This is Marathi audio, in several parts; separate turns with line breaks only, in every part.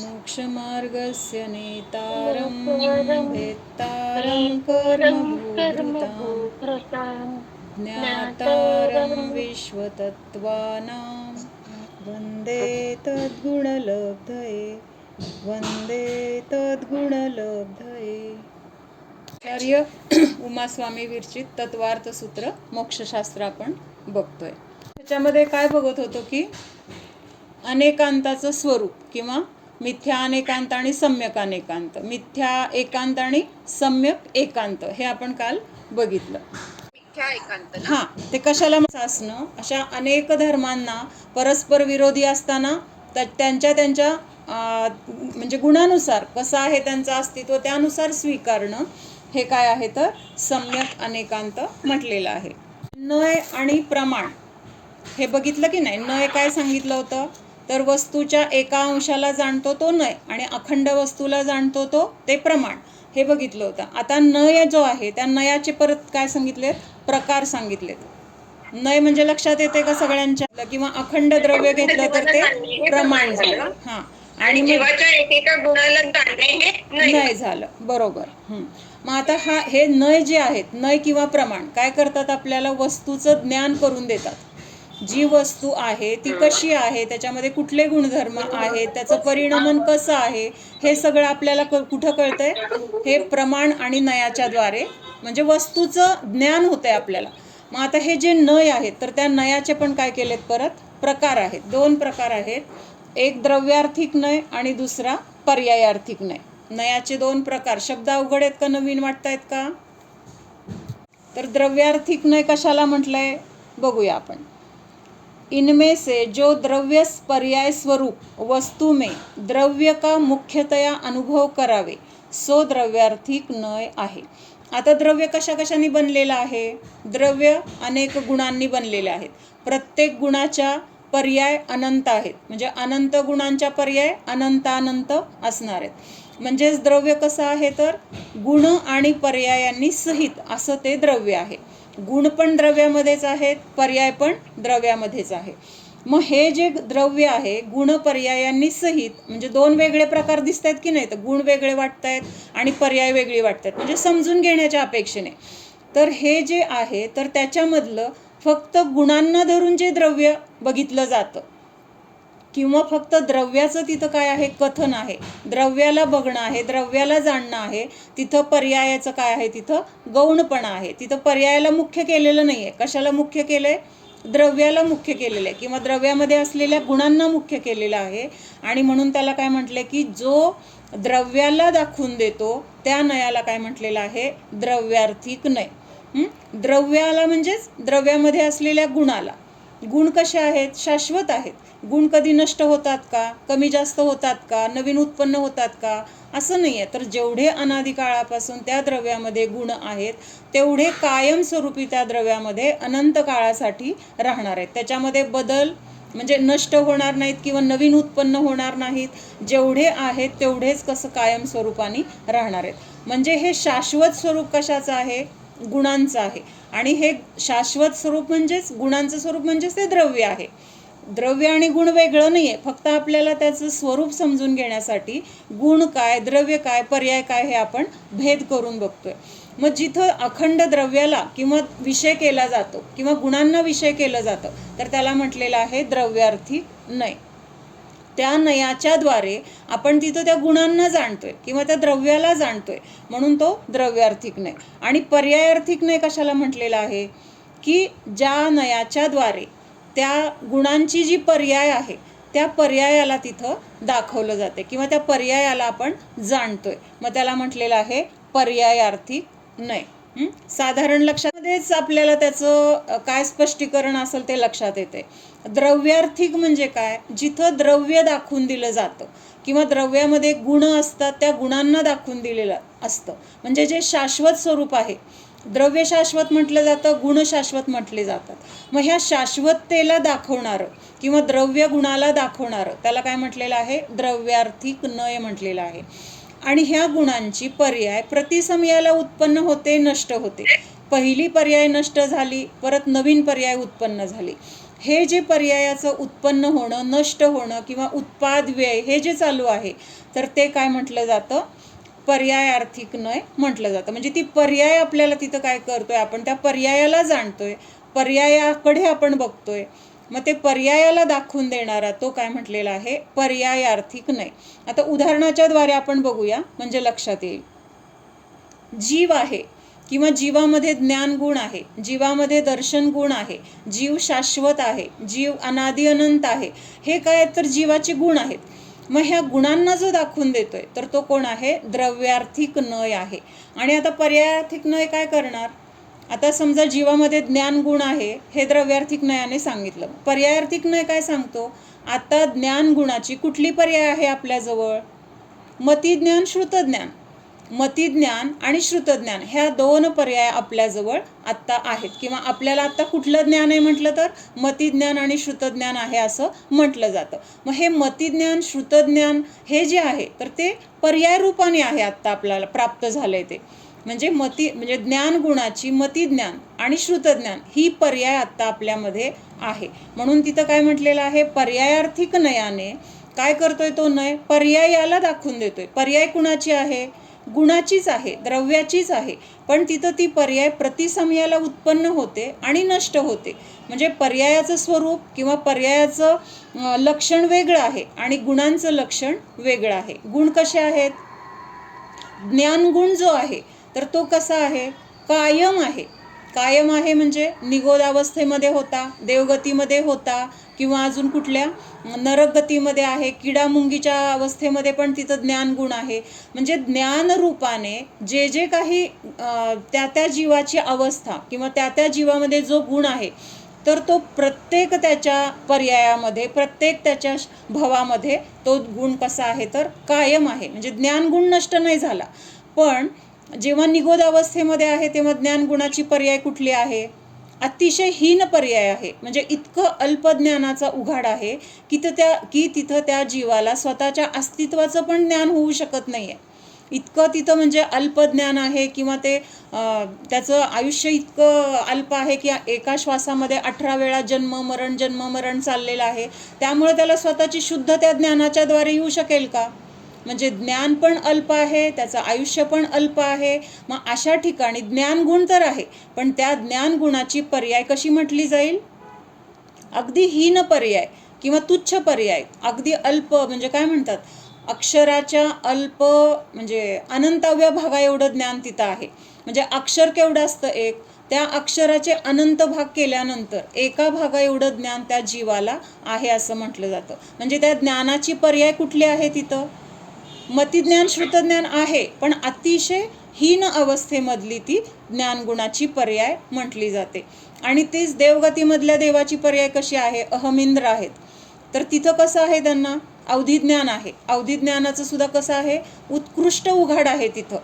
मोक्षमार्गस्य नेतारं भेत्तारं कर्मभूभृतां ज्ञातारं विश्वतत्त्वानां वन्दे तद्गुणलब्धये वन्दे तद्गुणलब्धये। आचार्य उमास्वामी विरचित तत्वार्थ सूत्र मोक्षशास्त्र आपण बघतोय। त्याच्यामध्ये काय बघत होतो की अनेकांताचं स्वरूप किंवा मिथ्या अनेकांत आणि सम्यक अनेकांत, मिथ्या एकांत आणि सम्यक एकांत हे आपण काल बघितलं। हां, ते कशाला असणं, अशा अनेक धर्मांना परस्पर विरोधी असताना त्यांच्या त्यांच्या म्हणजे गुणानुसार कसं आहे त्यांचं अस्तित्व त्यानुसार स्वीकारणं, हे काय आहे तर सम्यक अनेकांत म्हटलेलं आहे। नय आणि प्रमाण हे बघितलं की नाही। नय काय सांगितलं होतं तर वस्तूच्या एका अंशाला जाणतो तो नय आणि अखंड वस्तूला जाणतो तो ते प्रमाण, हे बघितलं होतं। आता नय जो आहे त्या नयाचे परत काय सांगितलेत, प्रकार सांगितलेत। नय म्हणजे लक्षात येते का सगळ्यांच्या, किंवा अखंड द्रव्य घेतलं तर ते प्रमाण झालं। हां, आणि जीवाच्या एकेका गुणाला जाणणे हे नय झालं, बरोबर। मग आता हे नय जे आहेत, नय किंवा प्रमाण काय करतात, आपल्याला वस्तूचं ज्ञान करून देतात। जी वस्तू आहे ती कशी आहे, त्याच्यामध्ये कुठले गुणधर्म आहेत, त्याचं परिणमन कसं आहे, हे सगळं आपल्याला कुठं कळतंय, हे प्रमाण आणि नयाच्या द्वारे, म्हणजे वस्तूचं ज्ञान होतंय आपल्याला। मग आता हे जे नय आहेत तर त्या नयाचे पण काय केलेत, परत प्रकार आहेत। दोन प्रकार आहेत, एक द्रव्यार्थिक नय आणि दुसरा पर्यायार्थिक नय। नयाचे दोन प्रकार। शब्द अवघड आहेत का, नवीन वाटतायत का? तर द्रव्यार्थिक नय कशाला म्हटलंय बघूया आपण। इनमें से जो द्रव्य पर्याय स्वरूप वस्तु में द्रव्य का मुख्यतया अनुभव करावे सो द्रव्यार्थिक नय आहे। आता द्रव्य कशा कशाने बनलेलं आहे, द्रव्य अनेक गुणांनी बनलेले आहेत। प्रत्येक गुणाच्या पर्याय अनंत आहेत, म्हणजे अनंत गुणांच्या पर्याय अनंतानंत असणार आहेत। म्हणजेच द्रव्य कसं आहे तर गुण आणि पर्यायांनी सहित असं ते द्रव्य आहे। गुण पण द्रव्यामध्येच आहेत, पर्याय पण द्रव्यामध्येच आहे। मग हे जे द्रव्य आहे गुण पर्यायांनी सहित, म्हणजे दोन वेगळे प्रकार दिसत आहेत की नाही, तर गुण वेगळे वाटत आहेत आणि पर्याय वेगळे वाटत आहेत, म्हणजे समजून घेण्याच्या अपेक्षेने। तर हे जे आहे तर त्याच्यामधलं फक्त गुणांना धरून जे द्रव्य बघितलं जातं, किंवा फक्त द्रव्याचं तिथं काय आहे, कथन आहे, द्रव्याला बघणं आहे, द्रव्याला जाणणं आहे, तिथं पर्यायाचं काय आहे, तिथं गौणपणा आहे। तिथं पर्यायाला मुख्य केलेलं नाही आहे। कशाला मुख्य केलं आहे, द्रव्याला मुख्य केलेलं आहे, किंवा द्रव्यामध्ये असलेल्या गुणांना मुख्य केलेलं आहे। आणि म्हणून त्याला काय म्हटलंय की जो द्रव्याला दाखवून देतो त्या नयाला काय म्हटलेलं आहे, द्रव्यार्थिक नय। द्रव्याला म्हणजेच द्रव्यामध्ये असलेल्या गुणाला। गुण कसे आहेत, शाश्वत आहेत। गुण कधी नष्ट होतात का, कमी जास्त होतात का, नवीन उत्पन्न होतात का, असं नाही आहे। तर जेवढे अनादी काळापासून त्या द्रव्यामध्ये गुण आहेत तेवढे कायमस्वरूपी त्या द्रव्यामध्ये अनंत काळासाठी राहणार आहेत। त्याच्यामध्ये बदल म्हणजे नष्ट होणार नाहीत किंवा नवीन उत्पन्न होणार नाहीत। जेवढे आहेत तेवढेच कसं कायमस्वरूपाने राहणार आहेत। म्हणजे हे शाश्वत स्वरूप कशाचं आहे, गुणांचं आहे। आणि हे शाश्वत स्वरूप म्हणजेच गुणांचं स्वरूप म्हणजेच ते द्रव्य आहे। द्रव्य आणि गुण वेगळं नाही आहे, फक्त आपल्याला त्याचं स्वरूप समजून घेण्यासाठी गुण काय, द्रव्य काय, पर्याय काय हे आपण भेद करून बघतोय। मग जिथं अखंड द्रव्याला किंवा विषय केला जातो किंवा गुणांना विषय केलं जातं तर त्याला म्हटलेलं आहे द्रव्यार्थिक नय। त्या नयाच्या द्वारे आपण तिथं त्या गुणांना जाणतोय किंवा त्या द्रव्याला जाणतोय, म्हणून तो द्रव्यार्थिक नय। आणि पर्यायार्थिक नय कशाला म्हटलेला आहे की ज्या नयाच्या द्वारे त्या गुणांची जी पर्याय आहे त्या पर्यायाला तिथं दाखवलं जाते किंवा त्या पर्यायाला आपण जाणतोय, मग त्याला म्हटलेलं आहे पर्यायार्थिक नय। साधारण लक्षातच आपल्याला त्याचं काय स्पष्टीकरण असेल ते लक्षात येते। द्रव्यार्थिक म्हणजे काय, जिथं द्रव्य दाखवून दिलं जातं किंवा द्रव्यामध्ये गुण असतात त्या गुणांना दाखवून दिलेलं असतं, म्हणजे जे शाश्वत स्वरूप आहे। द्रव्य शाश्वत म्हटलं जातं, गुण शाश्वत म्हटले जातात। मग ह्या शाश्वततेला दाखवणारं किंवा द्रव्य गुणाला दाखवणारं त्याला काय म्हटलेलं आहे, द्रव्यार्थिक नय म्हटलेलं आहे। आणि ह्या गुणांची पर्याय प्रतिसमयाला उत्पन्न होते, नष्ट होते। पहिली पर्याय नष्ट झाली, परत नवीन पर्याय उत्पन्न झाली। हे जे पर्यायाचं उत्पन्न होणं, नष्ट होणं किंवा उत्पाद व्यय हे जे चालू आहे, तर ते काय म्हटलं जातं? पर्यायार्थिक नय म्हटलं जातं. म्हणजे ती पर्याय आपल्याला तिथं काय करतोय, आपण त्या पर्यायाला जाणतोय, पर्यायाकडे आपण बघतोय. मग ते पर्यायाला दाखवून देणारा तो काय म्हटलेला आहे? पर्यायार्थिक नय. आता उदाहरणाच्या द्वारे आपण बघूया, म्हणजे लक्षात येईल. जीव आहे किंवा जीवामध्ये ज्ञान गुण आहे, जीवामध्ये दर्शन गुण आहे, जीव शाश्वत आहे, जीव अनादि अनंत आहे, हे काय तर जीवाचे गुण आहेत. मग ह्या गुणांना जो दाखवून देतोय तर तो कोण आहे? द्रव्यार्थिक नय आहे. आणि आता पर्यायार्थिक नय काय करणार? आता समजा जीवामध्ये ज्ञान गुण आहे, हे द्रव्यार्थिक नयाने सांगितलं. पर्यायार्थिक नय काय सांगतो? आता ज्ञान गुणाची कुठली पर्याय आहे आपल्याजवळ? मतिज्ञान, श्रुतज्ञान. मतिज्ञान आणि श्रुतज्ञान ह्या दोन पर्याय आपल्याजवळ आत्ता आहेत. किंवा आपल्याला आत्ता कुठलं ज्ञान आहे म्हटलं तर मतिज्ञान आणि श्रुतज्ञान आहे असं म्हटलं जातं. मग हे मतिज्ञान, श्रुतज्ञान हे जे आहे तर ते पर्याय रूपाने आहे आत्ता आपल्याला प्राप्त झालंय ते. म्हणजे ज्ञान गुणाची मतिज्ञान आणि श्रुतज्ञान ही पर्याय आत्ता आपल्यामध्ये आहे. म्हणून तिथं काय म्हटलेलं आहे? पर्यायार्थिक नयाने काय करतोय तो नय? पर्यायाला दाखवून देतोय. पर्याय कुणाची आहे? गुणाचीच आहे, द्रव्याचीच आहे. पण तिथं ती पर्याय प्रतिसमयाला उत्पन्न होते आणि नष्ट होते. म्हणजे पर्यायाचं स्वरूप किंवा पर्यायाचं लक्षण वेगळं आहे आणि गुणांचं लक्षण वेगळं आहे. गुण कसे आहेत? ज्ञानगुण जो आहे तर तो कसा आहे? कायम आहे. कायम आहे म्हणजे निगोदावस्थेमध्ये होता, देवगतीमध्ये होता, किंवा अजून कुठल्या नरकगतीमध्ये आहे, किडामुंगीच्या अवस्थेमध्ये पण तिथं ज्ञानगुण आहे. म्हणजे ज्ञानरूपाने जे जे काही त्या जीवाची अवस्था किंवा त्या जीवामध्ये जो गुण आहे तर तो प्रत्येक त्याच्या पर्यायामध्ये, प्रत्येक त्याच्या भवामध्ये तो गुण कसा आहे तर कायम आहे. म्हणजे ज्ञानगुण नष्ट नाही झाला. पण जेव्हा निगोद अवस्थेमध्ये आहे तेव्हा ज्ञानगुणाची पर्याय कुठली आहे? अतिशय हीन पर्याय आहे. म्हणजे इतकं अल्पज्ञानाचा उघाड आहे की तिथं त्या जीवाला स्वतःच्या अस्तित्वाचं पण ज्ञान होऊ शकत नाही आहे. इतकं तिथं म्हणजे अल्पज्ञान आहे किंवा ते त्याचं आयुष्य इतकं अल्प आहे की एका श्वासामध्ये 18 वेळा जन्म मरण चाललेलं आहे. त्यामुळे त्याला स्वतःची शुद्ध त्या ज्ञानाच्या द्वारे येऊ शकेल का? म्हणजे ज्ञान पण अल्प आहे, त्याचं आयुष्य पण अल्प आहे. मग अशा ठिकाणी ज्ञानगुण तर आहे, पण त्या ज्ञानगुणाची पर्याय कशी म्हटली जाईल? अगदी हीन पर्याय किंवा तुच्छ पर्याय, अगदी अल्प. म्हणजे काय म्हणतात, अक्षराच्या अल्प म्हणजे अनंताव्या भागा एवढं ज्ञान तिथं आहे. म्हणजे अक्षर केवढं असतं एक, त्या अक्षराचे अनंत भाग केल्यानंतर एका भागा एवढं ज्ञान त्या जीवाला आहे असं म्हटलं जातं. म्हणजे त्या ज्ञानाची पर्याय कुठली आहे तिथं? मतिज्ञान, श्रुतज्ञान आहे, पण अतिशय हीन अवस्थेमधली ती ज्ञानगुणाची पर्याय म्हटली जाते. आणि तीच देवगतीमधल्या देवाची पर्याय कशी आहे? अहमिंद्र आहेत. तर तिथं कसं आहे? त्यांना अवधिज्ञान आहे. अवधिज्ञानाचं सुद्धा कसं आहे? उत्कृष्ट उघाड आहे तिथं.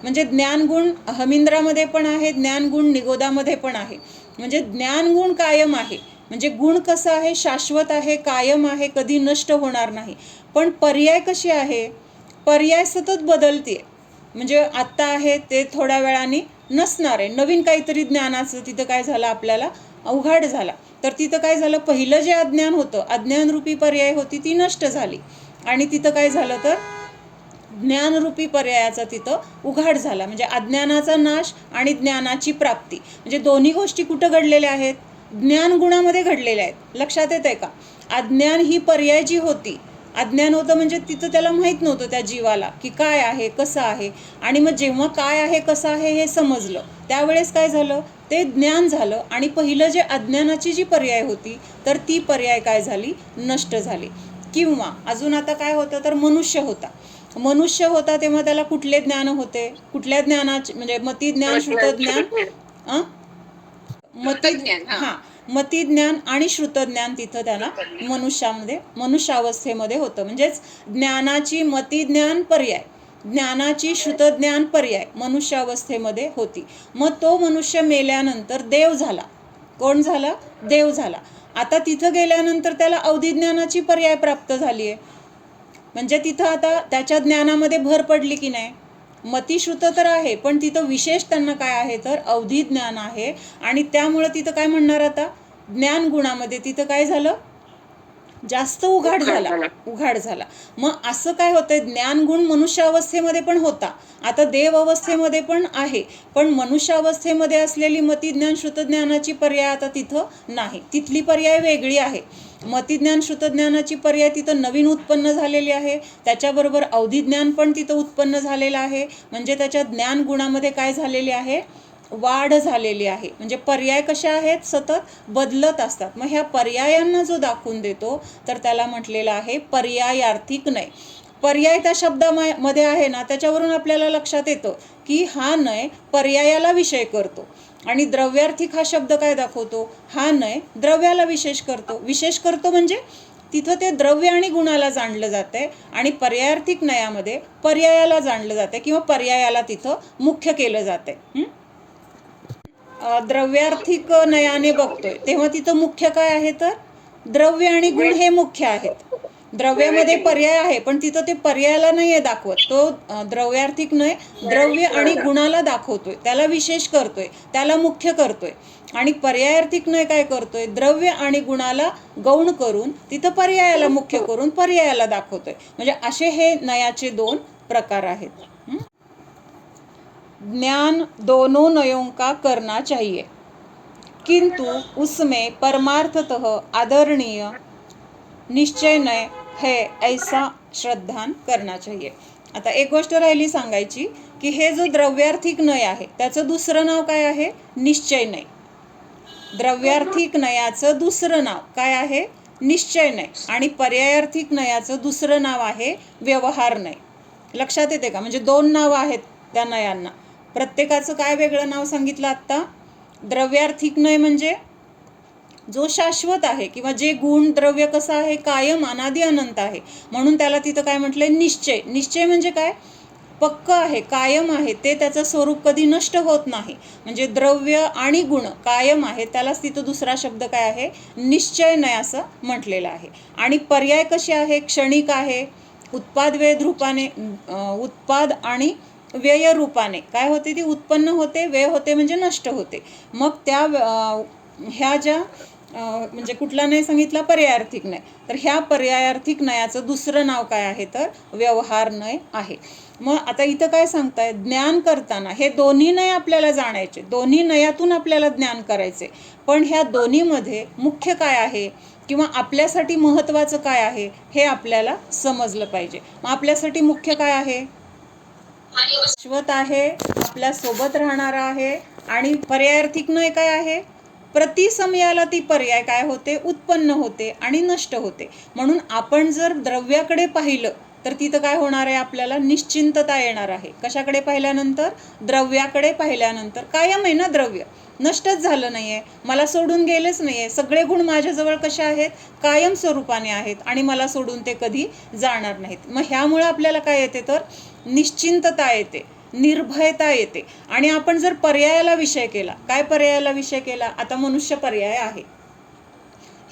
म्हणजे ज्ञानगुण अहमिंद्रामध्ये पण आहे, ज्ञानगुण निगोदामध्ये पण आहे. म्हणजे ज्ञानगुण कायम आहे. म्हणजे गुण कसं आहे? शाश्वत आहे, कायम आहे, कधी नष्ट होणार नाही. पण पर्याय कशी आहे? पर्याय सतत बदलते. म्हणजे आत्ता आहे ते थोड्या वेळाने नसणार आहे. नवीन काहीतरी ज्ञानाचं तिथं काय झालं? आपल्याला अवघाड झाला. तर तिथं काय झालं? पहिलं जे अज्ञान होतं, अज्ञानरूपी पर्याय होती, ती नष्ट झाली. आणि तिथं काय झालं तर ज्ञानरूपी पर्यायाचा तिथं उघाड झाला. म्हणजे अज्ञानाचा नाश आणि ज्ञानाची प्राप्ती. म्हणजे दोन्ही गोष्टी कुठं घडलेल्या आहेत? ज्ञानगुणामध्ये घडलेल्या आहेत. लक्षात येत आहे का? अज्ञान ही पर्याय जी होती, अज्ञान होतं म्हणजे तिथं त्याला माहीत नव्हतं त्या जीवाला की काय आहे, कसं आहे. आणि मग जेव्हा काय आहे, कसं आहे हे समजलं, त्यावेळेस काय झालं? ते ज्ञान झालं. आणि पहिलं जे अज्ञानाची जी पर्याय होती तर ती पर्याय काय झाली? नष्ट झाली. किंवा अजून आता काय होतं तर मनुष्य होता तेव्हा त्याला कुठले ज्ञान होते? कुठल्या ज्ञानाचे? म्हणजे मतिज्ञान, श्रुतज्ञान, मतिज्ञान आणि श्रुतज्ञान तिथं त्याला मनुष्यावस्थेमध्ये होतं. म्हणजेच ज्ञानाची मतिज्ञान पर्याय, ज्ञानाची श्रुतज्ञान पर्याय मनुष्यावस्थेमध्ये होती. मग तो मनुष्य मेल्यानंतर देव झाला. कोण झाला? देव झाला. आता तिथं गेल्यानंतर त्याला अवधिज्ञानाची पर्याय प्राप्त झाली आहे. म्हणजे तिथं आता त्याच्या ज्ञानामध्ये भर पडली की नाही? मतिश्रुत तर आहे, पण तिथं विशेष त्यांना काय आहे तर अवधिज्ञान आहे. आणि त्यामुळे तिथं काय म्हणणार आता? ज्ञान गुणामध्ये तिथं काय झालं, जास्त उघाड झाला. मग असं काय होतंय, ज्ञान गुण मनुष्य अवस्थेमध्ये पण होता, आता देव अवस्थेमध्ये पण आहे, पण मनुष्य अवस्थेमध्ये असलेली मतिज्ञान श्रुतज्ञानाची पर्याय आता तिथं नाही, तिथली पर्याय वेगळी आहे. मतिज्ञान श्रुतज्ञानाची पर्याय तिथं नवीन उत्पन्न झालेली आहे, त्याच्याबरोबर अवधिज्ञान पण तिथं उत्पन्न झालेलं आहे. म्हणजे त्याच्या ज्ञान गुणामध्ये काय झालेली आहे, वाढ झालेली आहे. म्हणजे पर्याय कशा आहेत, सतत बदलत असतात. मग ह्या पर्यायांना जो दाखवून देतो तर त्याला म्हटलेलं आहे पर्यायार्थिक नय. पर्याय त्या शब्दामध्ये आहे ना, त्याच्यावरून आपल्याला लक्षात येतं की हा नय पर्यायाला विषय करतो. आणि द्रव्यार्थिक हा शब्द काय दाखवतो, हा नय द्रव्याला विशेष करतो म्हणजे तिथं ते द्रव्य आणि गुणाला जाणलं जातंय, आणि पर्यायार्थिक नयामध्ये पर्यायाला जाणलं जातंय किंवा पर्यायाला तिथं मुख्य केलं जातंय. द्रव्यार्थिक नयाने बघतोय तेव्हा तिथं मुख्य काय आहे, तर द्रव्य आणि गुण हे मुख्य आहेत. द्रव्यामध्ये पर्याय आहे पण तिथं ते पर्यायाला नाही आहे दाखवत, तो द्रव्यार्थिक नय द्रव्य आणि गुणाला दाखवतोय, त्याला विशेष करतोय, त्याला मुख्य करतोय. आणि पर्यायार्थिक नय काय करतोय, द्रव्य आणि गुणाला गौण करून तिथं पर्यायाला मुख्य करून पर्यायाला दाखवतोय. म्हणजे असे हे नयाचे दोन प्रकार आहेत. ज्ञान दोनों नयों का करना चाहिए, किंतु उसमें परमार्थतः आदरणीय निश्चय नय है ऐसा श्रद्धान करना चाहिए. आता एक गोष्ट राहिली सांगायची की हे जो द्रव्यार्थिक नय आहे त्याचं दुसरं नाव काय आहे, निश्चय नय. द्रव्यार्थिक नयाचं दुसरं नाव काय आहे, निश्चय नय. आणि पर्यायार्थिक नयाचं दुसरं नाव आहे व्यवहार नय. लक्षात येते का, म्हणजे दोन नाव आहेत त्या नयांना, प्रत्येकाचं काय वेगळं नाव सांगितलं आत्ता. द्रव्यार्थिक नय म्हणजे जो शाश्वत आहे, किंवा जे गुण द्रव्य कसं आहे, कायम अनादि अनंत आहे, म्हणून त्याला तिथं काय म्हटलंय, निश्चय. निश्चय म्हणजे काय, पक्क आहे, कायम आहे, ते त्याचं स्वरूप कधी नष्ट होत नाही. म्हणजे द्रव्य आणि गुण कायम आहे, त्यालाच तिथं दुसरा शब्द काय आहे, निश्चय नय असं म्हटलेलं आहे. आणि पर्याय कशी आहे, क्षणिक आहे, उत्पाद व्यय रूपाने, उत्पाद आणि व्यय रूपाने काय होते, ती उत्पन्न होते, व्यय होते म्हणजे नष्ट होते. मग त्या ह्या ज्या म्हणजे कुठला नय सांगितला, पर्यायार्थिक नय, तर ह्या पर्यायार्थिक नयाचं दुसरं नाव काय आहे, तर व्यवहार नय आहे. मग आता इथं काय सांगताय, ज्ञान करताना हे दोन्ही नय आपल्याला जाणायचे, दोन्ही नयातून आपल्याला ज्ञान करायचे, पण ह्या दोन्हीमध्ये मुख्य काय आहे किंवा आपल्यासाठी महत्त्वाचं काय आहे हे आपल्याला समजलं पाहिजे. मग आपल्यासाठी मुख्य काय आहे, शाश्वत आहे, आपल्या सोबत राहणारा आहे. आणि पर्यायार्थिक नय काय आहे, प्रतिसमयाला ती पर्याय काय होते, उत्पन्न होते आणि नष्ट होते. म्हणून आपण जर द्रव्याकडे पाहिलं तर तिथं काय होणार आहे, आपल्याला निश्चिंतता येणार आहे. कशाकडे पाहिल्यानंतर, द्रव्याकडे पाहिल्यानंतर. कायम आहे ना द्रव्य, नष्टच झालं नाहीये, मला सोडून गेलेच नाहीये, सगळे गुण माझ्याजवळ कशा आहेत, कायम स्वरूपाने आहेत, आणि मला सोडून ते कधी जाणार नाहीत. मग ह्यामुळे आपल्याला काय येते, तर निश्चिंतता येते, निर्भयता येते. आणि आपण जर पर्यायाला विषय केला, काय पर्यायाला विषय केला, आता मनुष्य पर्याय आहे,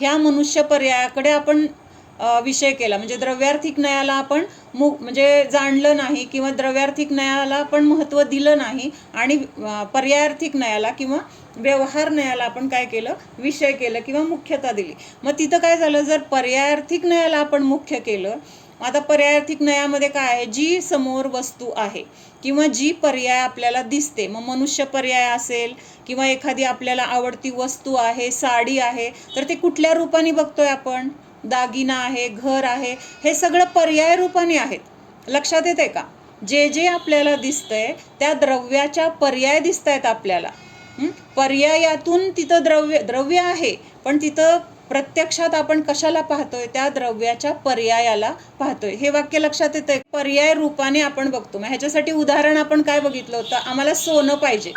ह्या मनुष्य पर्यायाकडे आपण विषय केला, म्हणजे द्रव्यार्थिक नयाला आपण म्हणजे जाणलं नाही, किंवा द्रव्यार्थिक नयाला आपण महत्त्व दिलं नाही, आणि पर्यायार्थिक नयाला किंवा व्यवहार नयाला आपण काय केलं, विषय केलं किंवा मुख्यता दिली. मग तिथं काय झालं, जर पर्यायार्थिक नयाला आपण मुख्य केलं, आता पर्यायार्थिक नयामध्ये काय आहे, जी समोर वस्तू आहे किंवा जी पर्याय आपल्याला दिसते, मग मनुष्य पर्याय असेल किंवा एखादी आपल्याला आवडती वस्तू आहे, साडी आहे, तर ते कुठल्या रूपाने बघतोय आपण, दागिना आहे, घर आहे, हे सगळं पर्याय रूपाने आहेत. लक्षात येते का, जे जे आपल्याला दिसतंय त्या द्रव्याच्या पर्याय दिसत आहेत आपल्याला. पर्यायातून तिथं द्रव्य आहे, पण तिथं प्रत्यक्षात आपण कशाला पाहतोय, त्या द्रव्याच्या पर्यायाला पाहतोय. हे वाक्य लक्षात येतंय, पर्याय रूपाने आपण बघतो. मग ह्याच्यासाठी उदाहरण आपण काय बघितलं होतं, आम्हाला सोनं पाहिजे,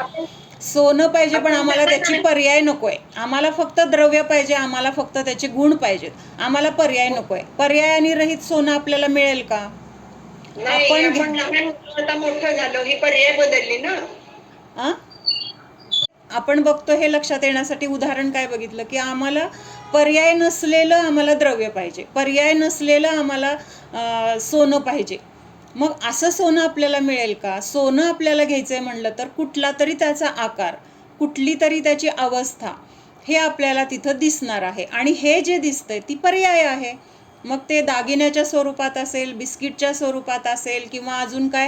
सोनं पाहिजे पण आम्हाला त्याची पर्याय नकोय, आम्हाला फक्त द्रव्य पाहिजे, आम्हाला फक्त त्याचे गुण पाहिजेत, आम्हाला पर्याय नकोय. पर्यायाने रहित सोनं आपल्याला मिळेल का,
आपण मोठं झालो, ही पर्याय बदलली ना.
आपण बघतो. हे लक्षात येण्यासाठी उदाहरण काय बघितलं की आम्हाला पर्याय नसलेलं आम्हाला द्रव्य पाहिजे, पर्याय नसलेलं आम्हाला सोनं पाहिजे. मग असं सोनं आपल्याला मिळेल का, सोनं आपल्याला घ्यायचंय म्हणलं तर कुठला तरी त्याचा आकार, कुठली तरी त्याची अवस्था, हे आपल्याला तिथं दिसणार आहे. आणि हे जे दिसतंय ती पर्याय आहे. मग ते दागिन्याच्या स्वरूपात असेल, बिस्किटच्या स्वरूपात असेल, किंवा अजून काय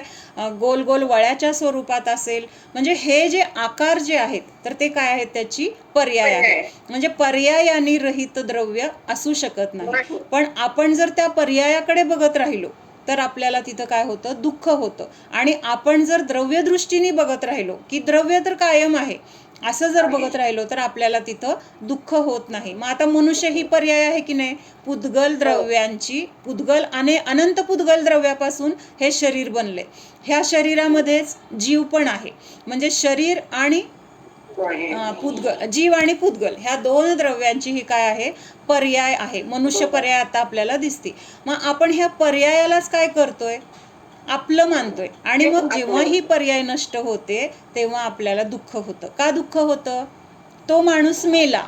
गोल गोल वळ्याच्या स्वरूपात असेल. म्हणजे हे जे आकार जे आहेत तर ते काय आहेत, त्याची पर्याय आहे. म्हणजे पर्यायाने रहित द्रव्य असू शकत नाही. पण आपण जर त्या पर्यायाकडे बघत राहिलो तर आपल्याला तिथं काय होतं, दुःख होतं. आणि आपण जर द्रव्यदृष्टीने बघत राहिलो की द्रव्य तर कायम आहे असं जर बघत राहिलो तर आपल्याला तिथं दुःख होत नाही. मग आता मनुष्य ही पर्याय आहे की नाही, पुद्गल द्रव्यांची, पुद्गल आणि अनंत पुद्गल द्रव्यापासून हे शरीर बनले. ह्या शरीरामध्येच जीव पण आहे. म्हणजे शरीर आणि पुद्गल, जीव आणि पुद्गल ह्या दोन द्रव्यांची ही काय आहे, पर्याय आहे. मनुष्य पर्याय आता आपल्याला दिसते. मग आपण ह्या पर्यायालाच काय करतोय, आपलं मानतोय. आणि मग जेव्हा ही पर्याय नष्ट होते तेव्हा आपल्याला दुःख होतं. का दुःख होतं, तो माणूस मेला,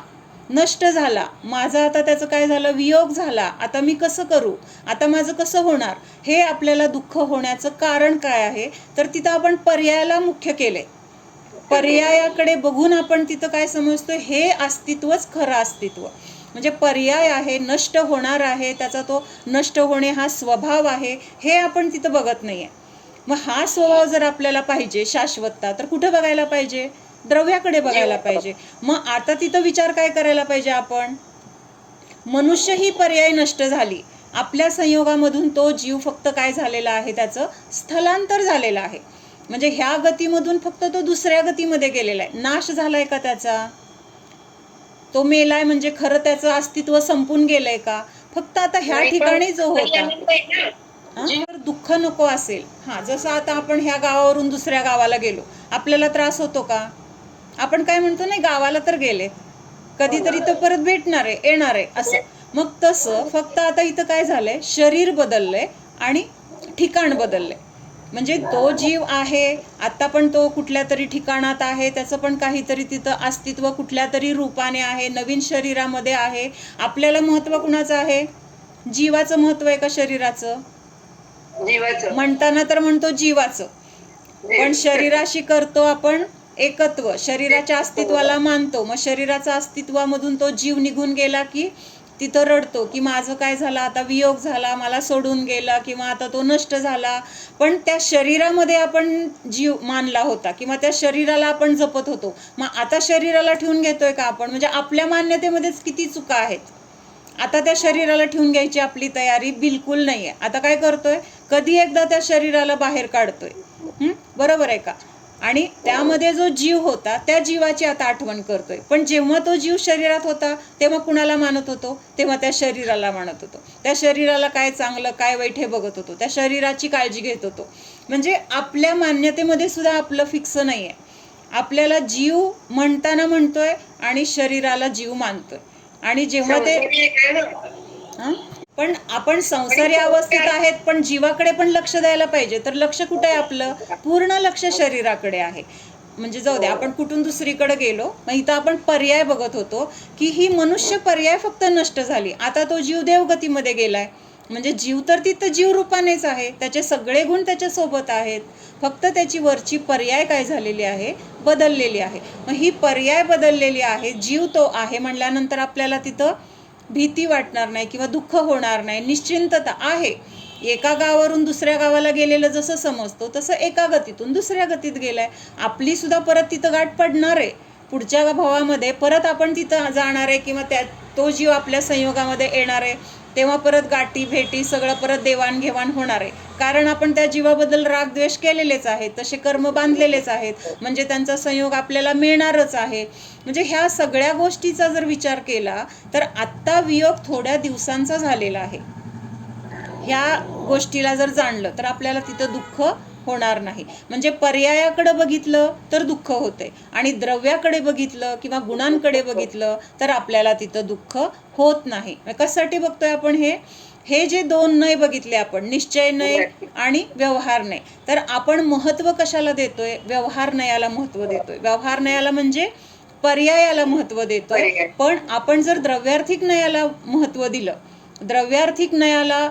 नष्ट झाला, माझा आता त्याचं काय झालं, वियोग झाला, आता मी कसं करू, आता माझं कसं होणार, हे आपल्याला दुःख होण्याचं कारण काय आहे, तर तिथं आपण पर्यायाला मुख्य केलंय. पर्यायाकडे बघून आपण तिथं काय समजतो, हे अस्तित्वच खरं अस्तित्व. म्हणजे पर्याय आहे, नष्ट होणार आहे, त्याचा तो नष्ट होणे हा स्वभाव आहे, हे आपण तिथं बघत नाहीये. मग हा स्वभाव जर आपल्याला पाहिजे शाश्वतता, तर कुठे बघायला पाहिजे, द्रव्याकडे बघायला पाहिजे. मग आता तिथं विचार काय करायला पाहिजे आपण, मनुष्य ही पर्याय नष्ट झाली, आपल्या संयोगामधून तो जीव फक्त काय झालेला आहे, त्याचं स्थलांतर झालेलं आहे. म्हणजे ह्या गतीमधून फक्त तो दुसऱ्या गतीमध्ये गेलेला आहे. नाश झालाय का त्याचा, तो मेलाय म्हणजे खरं त्याचं अस्तित्व संपून गेलंय का, फक्त आता ह्या ठिकाणी जो होता, जर दुःख नको असेल, जसं आता आपण ह्या गावावरून दुसऱ्या गावाला गेलो, आपल्याला त्रास होतो का, आपण काय म्हणतो, नाही गावाला तर गेले, कधीतरी तो परत भेटणार आहे, येणार आहे असं. मग तसं फक्त आता इथं काय झालंय, शरीर बदललंय आणि ठिकाण बदललंय. म्हणजे तो जीव आहे आता पण तो कुठल्या तरी ठिकाणात आहे, त्याचं पण काहीतरी तिथं अस्तित्व कुठल्या तरी रूपाने आहे, नवीन शरीरामध्ये आहे. आपल्याला महत्व कुणाचं आहे, जीवाचं महत्व आहे का शरीराचं,
जीवाचं
म्हणताना तर म्हणतो जीवाचं, पण शरीराशी करतो आपण एकत्व, शरीराच्या अस्तित्वाला मानतो. मग शरीराच्या अस्तित्वामधून तो जीव निघून गेला की तिथं रडतो की माझं काय झालं, आता वियोग झाला, मला सोडून गेला, किंवा आता तो नष्ट झाला. पण त्या शरीरामध्ये आपण जीव मानला होता किंवा त्या शरीराला आपण जपत होतो. मग आता शरीराला ठेवून घेतोय का आपण, म्हणजे आपल्या मान्यतेमध्येच किती चुका आहेत. आता त्या शरीराला ठेवून घ्यायची आपली तयारी बिलकुल नाही आहे. आता काय करतोय, कधी एकदा त्या शरीराला बाहेर काढतोय, बरोबर आहे का, आणि त्यामध्ये जो जीव होता त्या जीवाची आता आठवण करतोय. पण जेव्हा तो जीव शरीरात होता तेव्हा कुणाला मानत होतो, तेव्हा त्या शरीराला मानत होतो. त्या शरीराला काय चांगलं काय वाईट हे बघत होतो, त्या शरीराची काळजी घेत होतो. म्हणजे आपल्या मान्यतेमध्ये सुद्धा आपलं फिक्स नाही आहे. आपल्याला जीव म्हणताना म्हणतोय आणि शरीराला जीव मानतोय. आणि जेव्हा ते पण आपण संसारी अवस्थेत आहेत, पण जीवाकडे पण लक्ष द्यायला पाहिजे. तर लक्ष कुठे आहे आपलं, पूर्ण लक्ष शरीराकडे आहे. म्हणजे जाऊ दे, आपण कुठून दुसरीकडे गेलो, मग इथं आपण पर्याय बघत होतो की ही मनुष्य पर्याय फक्त नष्ट झाली, आता तो जीव देवगतीमध्ये गेलाय. म्हणजे जीव तर तिथं जीव रूपानेच आहे, त्याचे सगळे गुण त्याच्या सोबत आहेत, फक्त त्याची वरची पर्याय काय झालेली आहे, बदललेली आहे. मग ही पर्याय बदललेली आहे, जीव तो आहे म्हणल्यानंतर आपल्याला तिथं भीती वाटणार नाही किंवा दुःख होणार नाही, निश्चिंतता आहे. एका गावावरून दुसऱ्या गावाला गेलेलं जसं समजतो तसं एका गतीतून दुसऱ्या गतीत गेलाय. आपली सुद्धा परत तिथं गाठ पडणार आहे, पुढच्या भावामध्ये परत आपण तिथं जाणार आहे, किंवा तो जीव आपल्या संयोगामध्ये येणार आहे, तेव्हा परत गाठी भेटी सगळं परत देवाणघेवाण होणार आहे. कारण आपण त्या जीवाबद्दल राग द्वेष केलेलेच आहेत, तसे कर्म बांधलेलेच आहेत, म्हणजे त्यांचा संयोग आपल्याला मिळणारच आहे. म्हणजे ह्या सगळ्या गोष्टीचा जर विचार केला तर आत्ता वियोग थोड्या दिवसांचा झालेला आहे. ह्या गोष्टीला जर जाणलं तर आपल्याला तिथं दुःख होणार नाही. म्हणजे पर्यायाकडे बघितलं तर दुःख होते, आणि द्रव्याकडे बघितलं किंवा गुणांकडे बघितलं तर आपल्याला तिथं दुःख होत नाही. कशासाठी बघतोय आपण हे जे दोन नय बघितले आपण, निश्चय नय आणि व्यवहार नय, तर आपण महत्व कशाला देतोय, व्यवहार नयाला महत्व देतोय. व्यवहार नयाला म्हणजे पर्यायाला महत्व देतोय. पण आपण जर द्रव्यार्थिक नयाला महत्व दिलं, द्रव्यार्थिक नयाला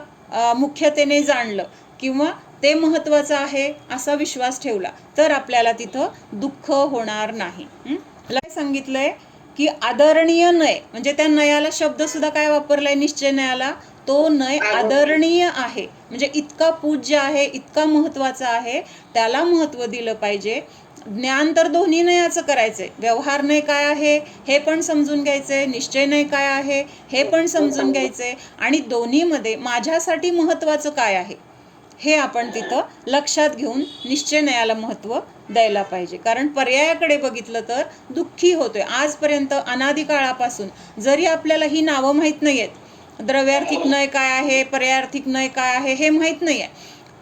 मुख्यतेने जाणलं किंवा ते महत्वाचं आहे असा विश्वास ठेवला तर आपल्याला तिथं दुःख होणार नाही. मला सांगितलंय की आदरणीय नय, म्हणजे त्या नयाला शब्द सुद्धा काय वापरलाय निश्चय नयाला, तो नय आदरणीय आहे, म्हणजे इतका पूज्य आहे, इतका महत्वाचा आहे, त्याला महत्व दिलं पाहिजे. ज्ञान तर दोन्ही नयाचं करायचंय. व्यवहार नय काय आहे हे पण समजून घ्यायचंय, निश्चय नय काय आहे हे पण समजून घ्यायचंय, आणि दोन्हीमध्ये माझ्यासाठी महत्वाचं काय आहे हे आपण तिथं लक्षात घेऊन निश्चय नयाला महत्व द्यायला पाहिजे. कारण पर्यायाकडे बघितलं तर दुःखी होतोय. आजपर्यंत अनादिकाळापासून जरी आपल्याला ही नावं माहीत नाहीयेत, द्रव्यार्थिक नय काय आहे, पर्यायार्थिक नय काय आहे हे माहीत नाहीये,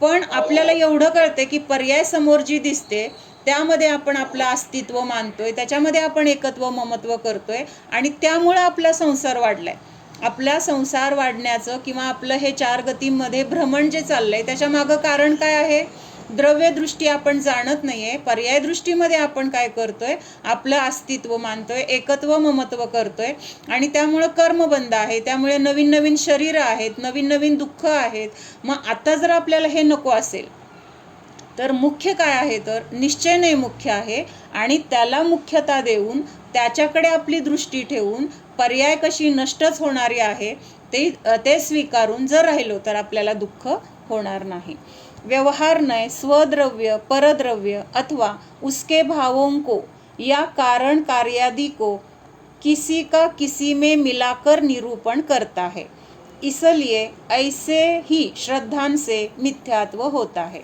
पण आपल्याला एवढं कळते की पर्याय समोर जी दिसते त्यामध्ये आपण आपलं अस्तित्व मानतोय, त्याच्यामध्ये आपण एकत्व ममत्व करतोय, आणि त्यामुळं आपला संसार वाढलाय. आपला संसार वाढण्याचं किंवा आपलं हे 4 गतींमध्ये भ्रमण जे चाललंय त्याच्या मागं कारण काय आहे? द्रव्य दृष्टी आपण जाणत नाहीये. पर्याय दृष्टीमध्ये आपण काय करतोय? आपलं अस्तित्व मानतोय, एकत्व ममत्व करतोय, आणि त्यामुळं कर्मबंध आहे, त्यामुळे नवीन नवीन शरीरं आहेत, नवीन नवीन दुःख आहेत. मग आता जर आपल्याला हे नको असेल तर मुख्य काय आहे तर निश्चय नय मुख्य आहे, आणि त्याला मुख्यता देऊन त्याच्याकडे आपली दृष्टी ठेवून पर्याय कशी नष्टच होणारी आहे ते स्वीकारून जर राहिलो तर आपल्याला दुःख होणार नाही. व्यवहार नय स्वद्रव्य परद्रव्य अथवा उसके भावों को या कारण कार्यादि को किसी का किसी में मिलाकर निरूपण करता है, इसलिए ऐसे ही श्रद्धान से मिथ्यात्व होता है.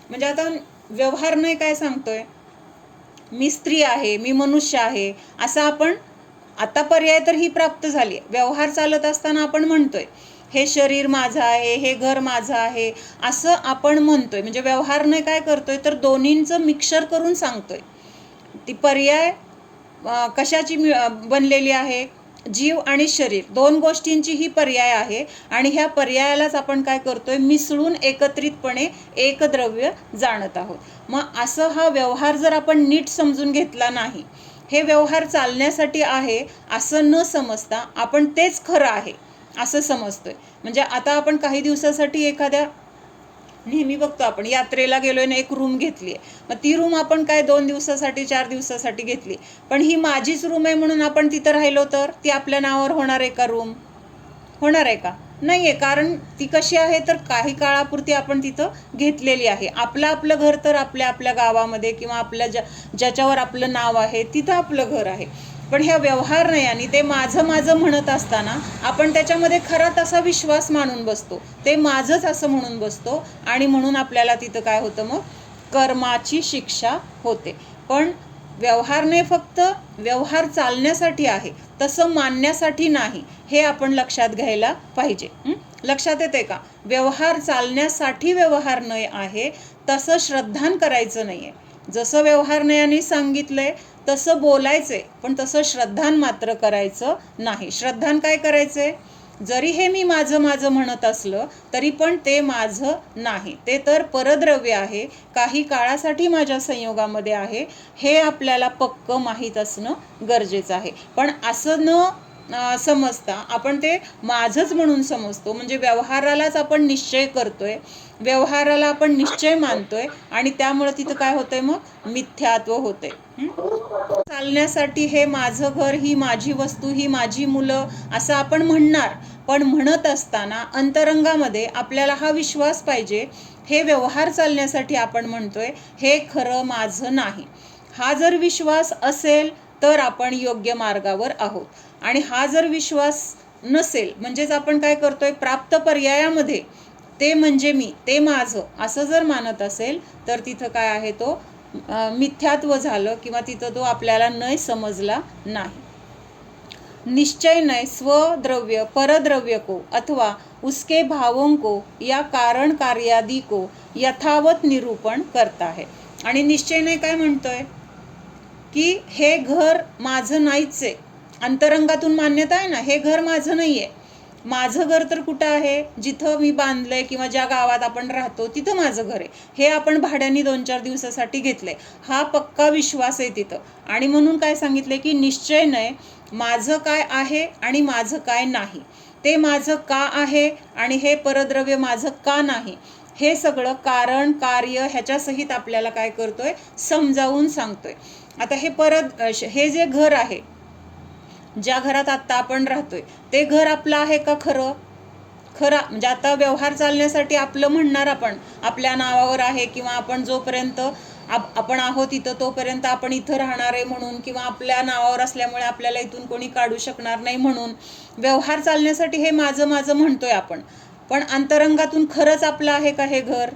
म्हणजे आता व्यवहार नाही काय सांगतोय, मी स्त्री आहे, मी मनुष्य आहे, असं आपण आता पर्याय तर ही प्राप्त झाली. व्यवहार चालत असताना आपण म्हणतोय हे शरीर माझं आहे, हे घर माझं आहे, असं आपण म्हणतोय. म्हणजे व्यवहार नाही काय करतोय तर दोन्हींचं मिक्सर करून सांगतोय. ती पर्याय कशाची बनलेली आहे? जीव आणि शरीर, दोन गोष्टींची ही पर्याय आहे, आणि ह्या पर्यायालाच आपण काय करतोय? मिसळून एकत्रितपणे एक द्रव्य जाणत आहोत. मग असं हा व्यवहार जर आपण नीट समजून घेतला नाही, हे व्यवहार चालण्यासाठी आहे असं न समजता आपण तेच खरं आहे असं समजतोय. म्हणजे आता आपण काही दिवसासाठी एखाद्या, नेहमी बघतो आपण यात्रेला गेलोय ना, एक रूम घेतली आहे, मग ती रूम आपण काय 2 दिवसासाठी 4 दिवसासाठी घेतली, पण ही माझीच रूम आहे म्हणून आपण तिथं राहिलो तर ती आपल्या नावावर होणार आहे का? रूम होणार आहे का? नाही आहे. कारण ती कशी आहे तर काही काळापुरती आपण तिथं घेतलेली आहे. आपलं घर तर आपल्या आपल्या गावामध्ये किंवा आपल्या ज्याच्यावर आपलं नाव आहे तिथं आपलं घर आहे. पण ह्या व्यवहार नाही, आणि ते माझं माझं म्हणत असताना आपण त्याच्यामध्ये खरा तसा विश्वास मानून बसतो, ते माझंच असं म्हणून बसतो, आणि म्हणून आपल्याला तिथं काय होतं? मग कर्माची शिक्षा होते. पण व्यवहार नाही फक्त व्यवहार चालण्यासाठी आहे, तसं मानण्यासाठी नाही, हे आपण लक्षात घ्यायला पाहिजे. लक्षात येते का? व्यवहार चालण्यासाठी व्यवहार नाही आहे, तसं श्रद्धान करायचं नाहीये. जसं व्यवहार नयाने सांगितलंय तसं बोलायचंय, पण तसं श्रद्धान मात्र करायचं नाही. श्रद्धान काय करायचंय? जरी हे मी माझं माझं म्हणत असलं तरी पण ते माझं नाही, ते तर परद्रव्य आहे, काही काळासाठी माझ्या संयोगामध्ये आहे, हे आपल्याला पक्क माहीत असणं गरजेचं आहे. पण असं न समजता आपण ते माझंच म्हणून समजतो, म्हणजे व्यवहारालाच आपण निश्चय करतोय, व्यवहाराला आपण निश्चय मानतोय, आणि त्यामुळे तिथं काय होतंय? मग मिथ्यात्व होते. चालण्यासाठी हे माझं घर, ही माझी वस्तू, ही माझी मुलं असं आपण म्हणणार, पण म्हणत असताना अंतरंगामध्ये आपल्याला हा विश्वास पाहिजे, हे व्यवहार चालण्यासाठी आपण म्हणतोय, हे खरं माझं नाही. हा जर विश्वास असेल तर आपण योग्य मार्गावर आहोत, आणि हा जर विश्वास नसेल, म्हणजेच आपण काय करतोय? प्राप्त पर्यायामध्ये ते म्हणजे मी, ते माझं असं जर मानत असेल तर तिथं काय आहे? तो मिथ्यात्व झालं, किंवा तिथं तो आपल्याला नय समजला नाही. निश्चय नय स्वद्रव्य परद्रव्य को अथवा उसके भावों को या कारण कार्यादि को यथावत निरूपण करता है. आणि निश्चय नय काय म्हणतोय? की हे घर माझं नाहीच आहे. अंतरंगातून मान्यता आहे ना, हे घर माझं नाहीये. माझं घर तर कुठं आहे? जिथं मी बांधलंय किंवा ज्या गावात आपण राहतो तिथं माझं घर आहे. हे आपण भाड्याने 2-4 दिवसासाठी घेतलंय, हा पक्का विश्वास आहे तिथं. आणि म्हणून काय सांगितलंय की निश्चय नाही, माझं काय आहे आणि माझं काय नाही, ते माझं का आहे आणि हे परद्रव्य माझं का नाही, हे सगळं कारण कार्य ह्याच्यासहित आपल्याला काय करतोय? समजावून सांगतोय. आता हे हे जे घर आहे ज्या घरात आत्ता आपण राहतोय ते घर आपलं आहे का खरं? खरा म्हणजे आता व्यवहार चालण्यासाठी आपलं म्हणणार आपण आपल्या नावावर आहे, किंवा आपण जोपर्यंत आपण आहोत इथं तोपर्यंत आपण इथं राहणार आहे म्हणून, किंवा आपल्या नावावर असल्यामुळे आपल्याला इथून कोणी काढू शकणार नाही म्हणून व्यवहार चालण्यासाठी हे माझं माझं म्हणतोय आपण. पण अंतरंगातून खरंच आपलं आहे का हे घर?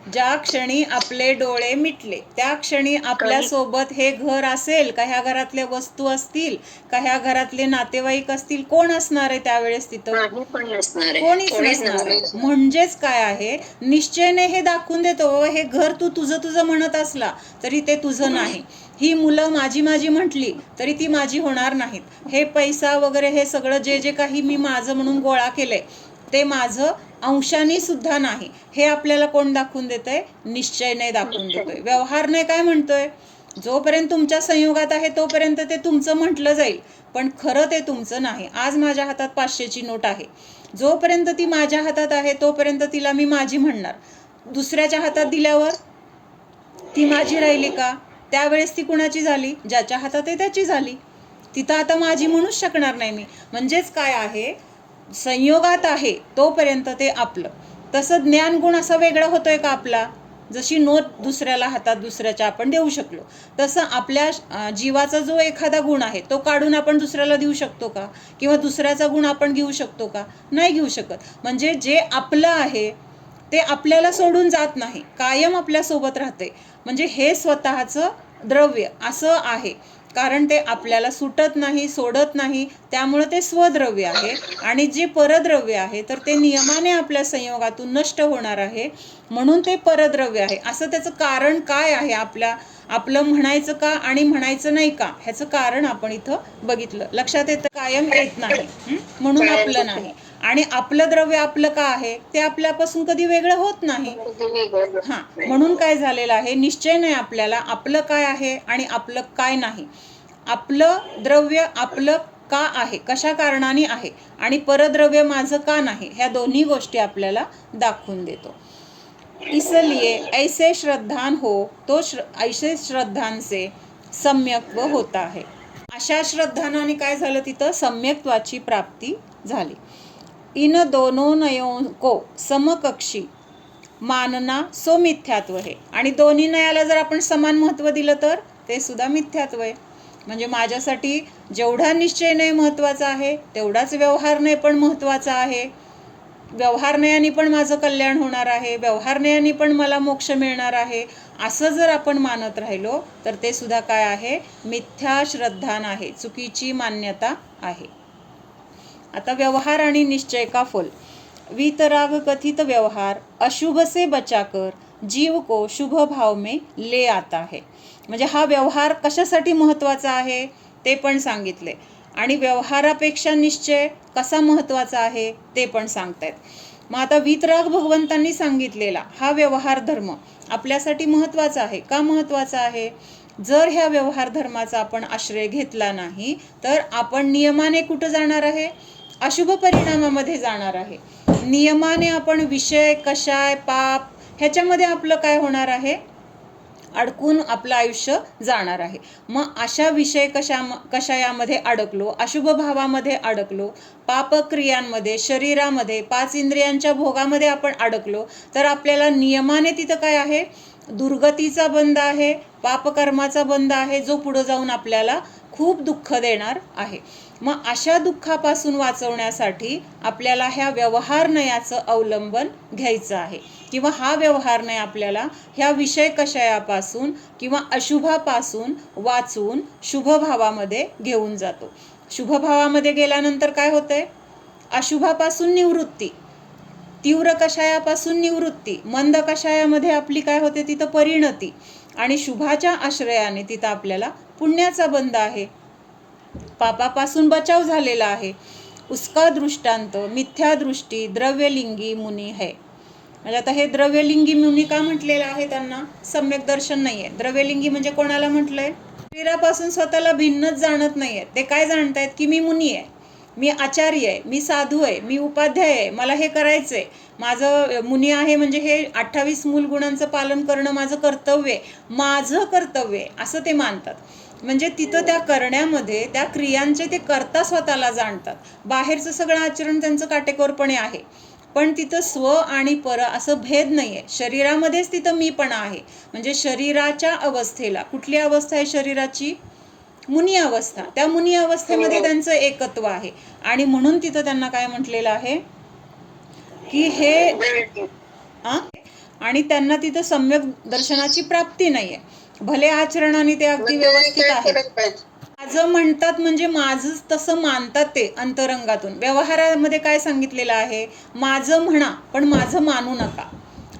ज्या क्षणी आपले डोळे मिटले त्या क्षणी आपल्या सोबत हे घर असेल का? ह्या घरातल्या वस्तू असतील का? ह्या घरातले नातेवाईक असतील? कोण असणार आहे त्यावेळेस तिथं? कोणीच नसणार आहे. म्हणजेच काय आहे, निश्चयने हे दाखवून देतो हे घर तू तुझं म्हणत असला तरी ते तुझं नाही. ही मुलं माझी माझी म्हटली तरी ती माझी होणार नाहीत. हे पैसा वगैरे हे सगळं जे जे काही मी माझं म्हणून गोळा केलंय ते माझं अंशाने सुद्धा नाही. हे आपल्याला कोण दाखवून देतंय? निश्चयने दाखवून देतोय. व्यवहारने काय म्हणतोय? जोपर्यंत तुमच्या संयोगात आहे तोपर्यंत ते तुमचं म्हटलं जाईल, पण खरं ते तुमचं नाही. आज माझ्या हातात 500ची नोट आहे, जोपर्यंत ती माझ्या हातात आहे तोपर्यंत तिला मी माझी म्हणणार. दुसऱ्याच्या हातात दिल्यावर ती माझी राहिली का? त्यावेळेस ती कुणाची झाली? ज्याच्या हातात आहे त्याची झाली. तिथं आता माझी म्हणूच शकणार नाही मी. म्हणजेच काय आहे, संयोगात आहे तोपर्यंत ते आपलं. तसं ज्ञानगुण असा वेगळा होतोय का आपला? जशी नोट दुसऱ्याला हातात दुसऱ्याच्या आपण देऊ शकलो, तसं आपल्या जीवाचा जो एखादा गुण आहे तो काढून आपण दुसऱ्याला देऊ शकतो का? किंवा दुसऱ्याचा गुण आपण घेऊ शकतो का? नाही घेऊ शकत. म्हणजे जे आपलं आहे ते आपल्याला सोडून जात नाही, कायम आपल्यासोबत राहते. म्हणजे हे स्वतःचं द्रव्य असं आहे, कारण ते आपल्याला सुटत नाही, सोडत नाही, त्यामुळे ते स्वद्रव्य आहे. आणि जे परद्रव्य आहे तर ते नियमाने आपल्या संयोगातून नष्ट होणार आहे, म्हणून ते परद्रव्य आहे. असं त्याचं कारण काय आहे? आपलं म्हणायचं का आणि म्हणायचं नाही का, ह्याचं कारण आपण इथं बघितलं. लक्षात येतं? कायम येत नाही म्हणून आपलं नाही. आणि आपलं द्रव्य आपलं का आहे? ते आपल्यापासून कधी वेगळं होत नाही. म्हणून काय झालेलं आहे, निश्चय नाही आपल्याला आपलं काय आहे आणि आपलं काय नाही. आपलं द्रव्य आपलं का आहे, कशा कारणाने आहे, आणि परद्रव्य माझं का नाही, ह्या दोन्ही गोष्टी आपल्याला दाखवून देतो. इसलिए ऐसे श्रद्धान हो तो ऐसे श्रद्धान से सम्यक्त्व होता है. अशा श्रद्धानाने काय झालं? तिथं सम्यक्त्वाची प्राप्ती झाली. इन दोनों नयों को समकक्षी मानना सो मिथ्यात्व है. आणि दोन्ही नयाला जर आपण समान महत्त्व दिलं तर ते सुद्धा मिथ्यात्व आहे. म्हणजे माझ्यासाठी जेवढा निश्चयने महत्त्वाचा आहे तेवढाच व्यवहारने पण महत्त्वाचा आहे. व्यवहारनयाने पण माझं कल्याण होणार आहे, व्यवहारनयाने पण मला मोक्ष मिळणार आहे, असं जर आपण मानत राहिलो तर ते सुद्धा काय आहे? मिथ्या श्रद्धान आहे, चुकीची मान्यता आहे. आता व्यवहार आणि निश्चय का फल. वीतराग कथित व्यवहार अशुभ से बचाकर जीव को शुभ भाव में ले आता है. म्हणजे हा व्यवहार कशासाठी महत्त्वाचा आहे ते पण सांगितले, आणि व्यवहारापेक्षा निश्चय कसा महत्त्वाचा आहे ते पण सांगतायत. मग आता वीतराग भगवंतांनी सांगितलेला हा व्यवहार धर्म आपल्यासाठी महत्त्वाचा आहे. का महत्त्वाचा आहे? जर ह्या व्यवहार धर्माचा आपण आश्रय घेतला नाही तर आपण नियमाने कुठं जाणार आहे? अशुभ परिणामामध्ये जाणार आहे. नियमाने आपण विषय, कषाय, पाप ह्याच्यामध्ये आपलं काय होणार आहे? अडकून आपलं आयुष्य जाणार आहे. मग अशा विषय कषायामध्ये अडकलो, अशुभ भावामध्ये अडकलो, पापक्रियांमध्ये, शरीरामध्ये, 5 इंद्रियांच्या भोगामध्ये आपण अडकलो तर आपल्याला नियमाने तिथं काय आहे? दुर्गतीचा बंध आहे, पापकर्माचा बंध आहे, जो पुढे जाऊन आपल्याला खूप दुःख देणार आहे. मग अशा दुःखापासून वाचवण्यासाठी आपल्याला ह्या व्यवहारनयाचं अवलंबन घ्यायचं आहे, किंवा हा व्यवहारनय आपल्याला ह्या विषय कषयापासून किंवा अशुभापासून वाचून शुभ भावामध्ये घेऊन जातो. शुभ भावामध्ये गेल्यानंतर काय होतंय? अशुभापासून निवृत्ती, तीव्र कषायापासून निवृत्ती, मंद कषायामध्ये आपली काय होते? तिथं परिणती, आणि शुभाच्या आश्रयाने तिथं आपल्याला पुण्याचा बंध आहे, पापापासून बचाव झालेला आहे. उसका दृष्टांत मिथ्या दृष्टी द्रव्यलिंगी मुनी है. म्हणजे आता हे द्रव्यलिंगी मुनी का म्हटलेलं आहे? त्यांना सम्यक दर्शन नाहीये. द्रव्यलिंगी म्हणजे कोणाला म्हटलंय? शरीरापासून स्वतःला भिन्नच जाणत नाहीये. ते काय जाणतायत? की मी मुनी आहे, मी आचार्य आहे, मी साधू आहे, मी उपाध्याय आहे, मला हे करायचंय, माझं मुनी आहे म्हणजे हे 28 मूल गुणांचं पालन करणं माझं कर्तव्य आहे, माझं कर्तव्य आहे, असं ते मानतात. म्हणजे तिथं त्या करण्यामध्ये त्या क्रियांचे ते करता स्वतःला जाणतात. बाहेरचं सगळं आचरण त्यांचं काटेकोरपणे आहे, पण तिथं स्व आणि पर असं भेद नाही आहे. शरीरामध्येच तिथं मीपणा आहे. म्हणजे शरीराच्या अवस्थेला, कुठली अवस्था आहे शरीराची? मुनी अवस्था. त्या मुनी अवस्थेमध्ये त्यांचं एकत्व आहे. आणि म्हणून तिथं त्यांना काय म्हटलेलं आहे की हे आणि त्यांना तिथं सम्यक दर्शनाची प्राप्ती नाहीये. भले आचरणाने ते अगदी व्यवस्थित आहेत, माझं म्हणतात म्हणजे माझं तसं मानतात ते अंतरंगातून. व्यवहारामध्ये काय सांगितलेलं आहे? माझं म्हणा पण माझं मानू नका.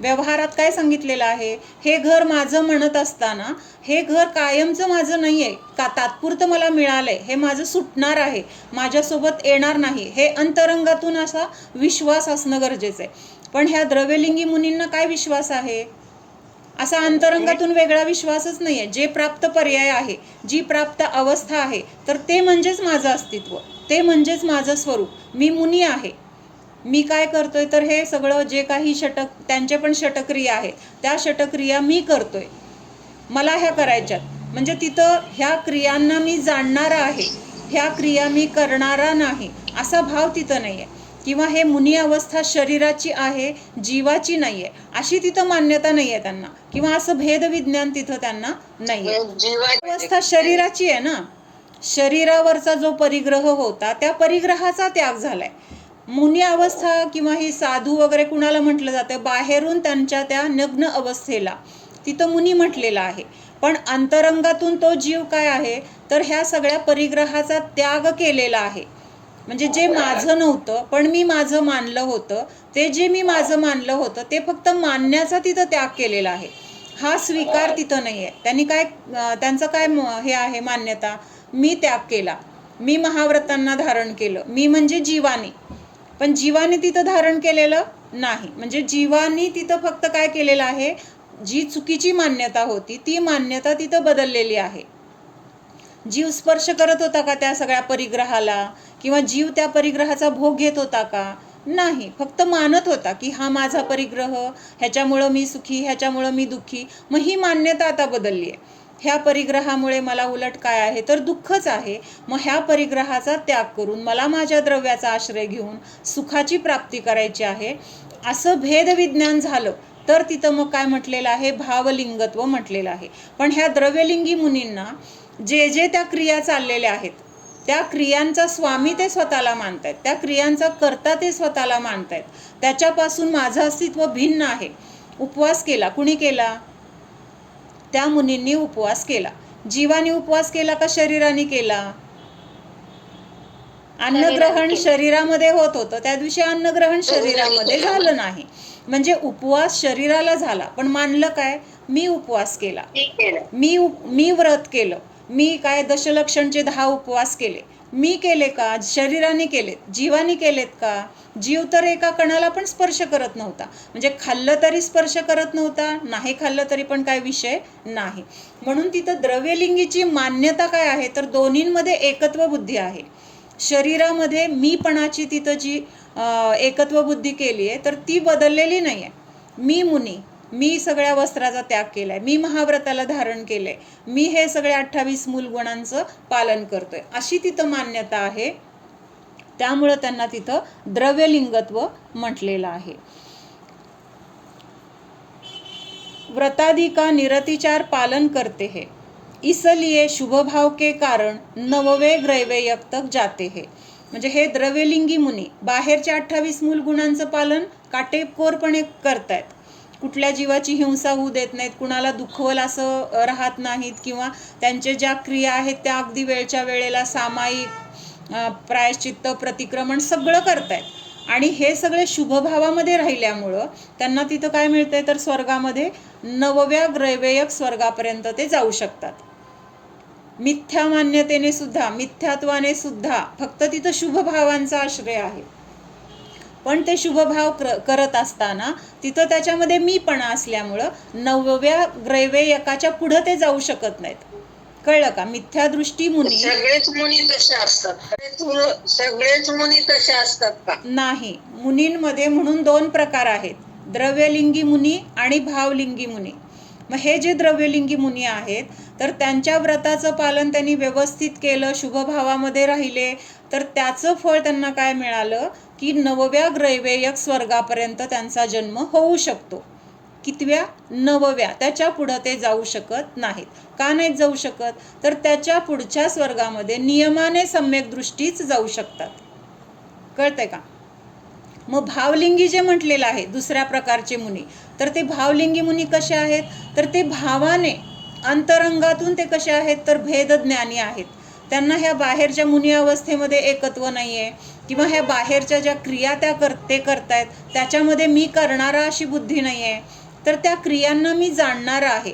व्यवहारात काय सांगितलेलं आहे? हे घर माझं म्हणत असताना हे घर कायमचं माझं नाही आहे, का तात्पुरतं मला मिळालंय, हे माझं सुटणार आहे, माझ्यासोबत येणार नाही, हे अंतरंगातून असा विश्वास असणं गरजेचं आहे. पण ह्या द्रव्यलिंगी मुनींना काय विश्वास आहे? असा अंतरंगातून वेगळा विश्वासच नाहीये. जे प्राप्त पर्याय आहे, जी प्राप्त अवस्था आहे, तर ते म्हणजेच माझं अस्तित्व, ते म्हणजेच माझं स्वरूप. मी मुनी आहे. मी काय करतोय तर हे सगळं जे काही त्यांचे पण षटक्रिया आहेत, त्या षटक्रिया मी करतोय, मला ह्या करायच्यात. म्हणजे तिथं ह्या क्रियांना मी जाणणारा आहे, ह्या क्रिया मी करणारा नाही, असा भाव तिथं नाही आहे. किंवा हे मुनी अवस्था शरीराची आहे, जीवाची नाही आहे, अशी तिथं मान्यता नाही आहे त्यांना. किंवा असं भेदविज्ञान तिथं त्यांना नाही आहे. अवस्था शरीराची आहे ना. शरीरावरचा जो परिग्रह होता त्या परिग्रहाचा त्याग झालाय. मुनी अवस्था किंवा ही साधू वगैरे कुणाला म्हटलं जातं? बाहेरून त्यांच्या त्या नग्न अवस्थेला तिथं मुनी म्हटलेलं आहे. पण अंतरंगातून तो जीव काय आहे तर ह्या सगळ्या परिग्रहाचा त्याग केलेला आहे. म्हणजे जे माझं नव्हतं पण मी माझं मानलं होतं, ते जे मी माझं मानलं होतं ते फक्त मानण्याचा तिथं त्याग केलेला आहे. हा स्वीकार तिथं नाही आहे. त्यांनी काय त्यांचं काय हे आहे मान्यता? मी त्याग केला, मी महाव्रतांना धारण केलं, मी म्हणजे जीवानी. पण जीवाने तिथं धारण केलेलं नाही. म्हणजे जीवानी तिथं फक्त काय केलेलं आहे? जी चुकीची मान्यता होती ती मान्यता तिथं बदललेली आहे. जीव स्पर्श करत होता का त्या सगळ्या परिग्रहाला? किंवा जीव त्या परिग्रहाचा भोग घेत होता का? नाही. फक्त मानत होता की हा माझा परिग्रह, ह्याच्यामुळं मी सुखी, ह्याच्यामुळं मी दुःखी. मग ही मान्यता आता बदलली आहे. ह्या परिग्रहामुळे मला उलट काय आहे तर दुःखच आहे. मग ह्या परिग्रहाचा त्याग करून मला माझ्या द्रव्याचा आश्रय घेऊन सुखाची प्राप्ती करायची आहे, असं भेदविज्ञान झालं तर तिथं मग काय म्हटलेलं आहे? भावलिंगत्व म्हटलेलं आहे. पण ह्या द्रव्यलिंगी मुनींना जे जे त्या क्रिया चाललेल्या आहेत, त्या क्रियांचा स्वामी ते स्वतःला मानतायत, त्या क्रियांचा कर्ता ते स्वतःला मानतायत. त्याच्यापासून माझं अस्तित्व भिन्न आहे. उपवास केला, कुणी केला? त्या मुनींनी उपवास केला. जीवाने उपवास केला का शरीराने केला? अन्नग्रहण शरीरामध्ये होत होतं, त्या दिवशी अन्नग्रहण शरीरामध्ये झालं नाही. म्हणजे उपवास शरीराला झाला, पण मानलं काय? मी उपवास केला, मी व्रत केलं, मी काय दशलक्षणचे 10 उपवास केले. मी केले का? शरीराने केलेत. जीवाने केलेत का? जीव तर एका कणाला पण स्पर्श करत नव्हता. म्हणजे खाल्लं तरी स्पर्श करत नव्हता, नाही खाल्लं तरी पण काय विषय नाही. म्हणून तिथं द्रव्यलिंगीची मान्यता काय आहे तर दोन्हींमध्ये एकत्व बुद्धी आहे. शरीरामध्ये मीपणाची तिथं जी एकत्व बुद्धी केली आहे तर ती बदललेली नाही आहे. मी मुनी, मी सगळ्या वस्त्राचा त्याग केलाय, मी महाव्रताला धारण केलंय, मी हे सगळे 28 मूल गुणांचं पालन करतोय, अशी तिथं मान्यता आहे. त्यामुळं त्यांना तिथं द्रव्यलिंगत्व म्हटलेलं आहे. व्रतादि का निरतिचार पालन करते है, इसलिए शुभ भाव के कारण नववे ग्रैवे तक जाते है. म्हणजे हे द्रव्यलिंगी मुनी बाहेरच्या 28 मूल गुणांचं पालन काटेकोरपणे करतायत. कुठल्या जीवाची हिंसा होऊ देत नाहीत, कुणाला दुखवल असं राहत नाहीत, किंवा त्यांच्या ज्या क्रिया आहेत त्या अगदी वेळच्या वेळेला सामायिक प्रायश्चित्त, प्रतिक्रमण सगळं करतायत. आणि हे सगळे शुभभावामध्ये राहिल्यामुळं त्यांना तिथं काय मिळतंय तर स्वर्गामध्ये 9व्या ग्रैवेयक स्वर्गापर्यंत ते जाऊ शकतात. मिथ्या मान्यतेने सुद्धा, मिथ्यात्वाने सुद्धा फक्त तिथं शुभभावांचा आश्रय आहे. पण ते शुभभाव करत असताना तिथं त्याच्यामध्ये मीपणा असल्यामुळं 9व्या ग्रैवेयकाच्या पुढं ते जाऊ शकत नाहीत. कळलं का? मिथ्यादृष्टी मुनी
सगळेच मुनी तसे असतात, सगळेच मुनी तसे असतात का?
नाही. मुनींमध्ये म्हणून 2 प्रकार आहेत, द्रव्यलिंगी मुनी आणि भावलिंगी मुनी. मग हे जे द्रव्यलिंगी मुनी आहेत तर त्यांच्या व्रताचं पालन त्यांनी व्यवस्थित केलं, शुभभावामध्ये राहिले, तर त्याचं फळ त्यांना काय मिळालं की 9व्या ग्रैवेयक स्वर्गापर्यंत त्यांचा जन्म होऊ शकतो. कितव्या? 9व्या. त्याच्या पुढं ते जाऊ शकत नाहीत. का नाहीत जाऊ शकत? तर त्याच्या पुढच्या स्वर्गामध्ये नियमाने सम्यक दृष्टीच जाऊ शकतात. कळतंय का? मग भावलिंगी जे म्हटलेलं आहे दुसऱ्या प्रकारचे मुनी, तर ते भावलिंगी मुनी कसे आहेत? तर ते भावाने अंतरंगातून ते कसे आहेत? तर भेदज्ञानी आहेत. त्यांना ह्या बाहेरच्या मुनी अवस्थेमध्ये एकत्व नाही आहे, किंवा ह्या बाहेरच्या ज्या क्रिया ते करतायत त्याच्यामध्ये मी करणारा अशी बुद्धी नाही आहे. तर त्या क्रियांना मी जाणणारा आहे.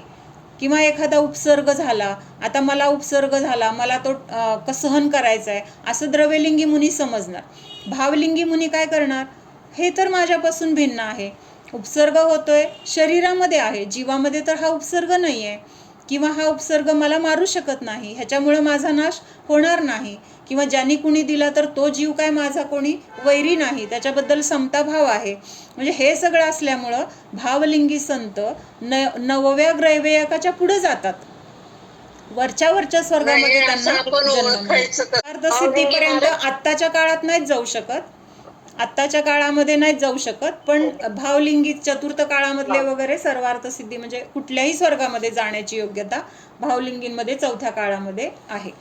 किंवा एखादा उपसर्ग झाला, आता मला उपसर्ग झाला, मला तो सहन करायचा आहे, असं द्रव्यलिंगी मुनी समजणार. भावलिंगी मुनी काय करणार? हे तर माझ्यापासून भिन्न आहे, उपसर्ग होतोय शरीरामध्ये आहे, जीवामध्ये तर हा उपसर्ग नाही आहे, किंवा हा उपसर्ग मला मारू शकत नाही, ह्याच्यामुळे माझा नाश होणार नाही, किंवा ज्यांनी कुणी दिला तर तो जीव काय माझा कोणी वैरी नाही, त्याच्याबद्दल समता भाव आहे. म्हणजे हे सगळं असल्यामुळं भावलिंगी संत 9व्या ग्रैवेयकाच्या पुढे जातात. वरच्या स्वर्गामध्ये त्यांना जन्म सिद्धीपर्यंत आत्ताच्या काळात नाहीच जाऊ शकत, आत्ताच्या काळामध्ये नाहीच जाऊ शकत, पण भावलिंगी चतुर्थ काळामधले वगैरे सर्वार्थ सिद्धी म्हणजे कुठल्याही स्वर्गामध्ये जाण्याची योग्यता भावलिंगींमध्ये चौथ्या काळामध्ये आहे.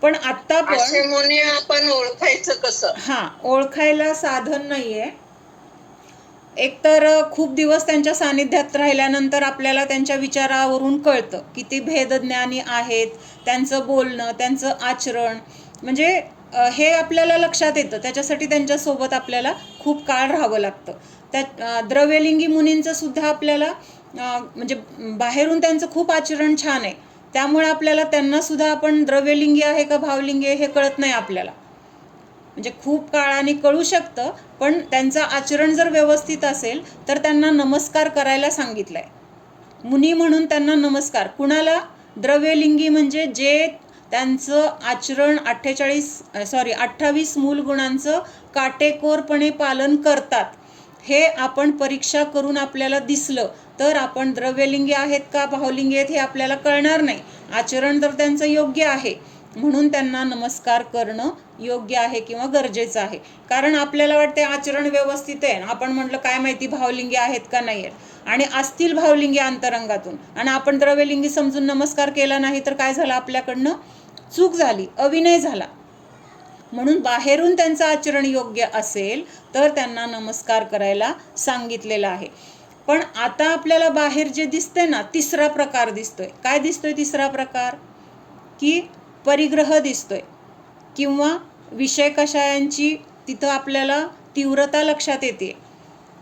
पण आता पण
आपण ओळखायचं कसं?
ओळखायला साधन नाहीये. एकतर खूप दिवस त्यांच्या सानिध्यात राहिल्यानंतर आपल्याला त्यांच्या विचारावरून कळतं की ते भेदज्ञानी आहेत. त्यांचं बोलणं, त्यांचं आचरण म्हणजे हे आपल्याला लक्षात येतं. त्याच्यासाठी त्यांच्यासोबत आपल्याला खूप काळ राहावं लागतं. त्या द्रव्यलिंगी मुनींचं सुद्धा आपल्याला म्हणजे बाहेरून त्यांचं खूप आचरण छान आहे, त्यामुळे आपल्याला त्यांना सुद्धा आपण द्रव्यलिंगी आहे का भावलिंगी आहे हे कळत नाही आपल्याला. म्हणजे खूप काळाने कळू शकतं, पण त्यांचं आचरण जर व्यवस्थित असेल तर त्यांना नमस्कार करायला सांगितलंय. मुनी म्हणून त्यांना नमस्कार. कुणाला? द्रव्यलिंगी म्हणजे जे त्यांचं आचरण 28 मूल गुणांचं काटेकोरपणे पालन करतात. हे आपण परीक्षा करून आपल्याला दिसलं तर आपण द्रव्यलिंगी आहेत का भावलिंगी आहेत हे आपल्याला कळणार नाही. आचरण तर त्यांचं योग्य आहे म्हणून त्यांना नमस्कार करणं योग्य आहे किंवा गरजेचं आहे. कारण आपल्याला वाटते आचरण व्यवस्थित आहे, आपण म्हटलं काय माहिती भावलिंगी आहेत का नाही आहेत, आणि असतील भावलिंगी अंतरंगातून आणि आपण द्रव्यलिंगी समजून नमस्कार केला नाही तर काय झालं? आपल्याकडनं चूक झाली, अविनय झाला. म्हणून बाहेरून त्यांचं आचरण योग्य असेल तर त्यांना नमस्कार करायला सांगितलेलं आहे. पण आता आपल्याला बाहेर जे दिसतंय ना, तिसरा प्रकार दिसतोय. काय दिसतोय तिसरा प्रकार? की परिग्रह दिसतोय, किंवा विषय कषायांची तिथं आपल्याला तीव्रता लक्षात येते,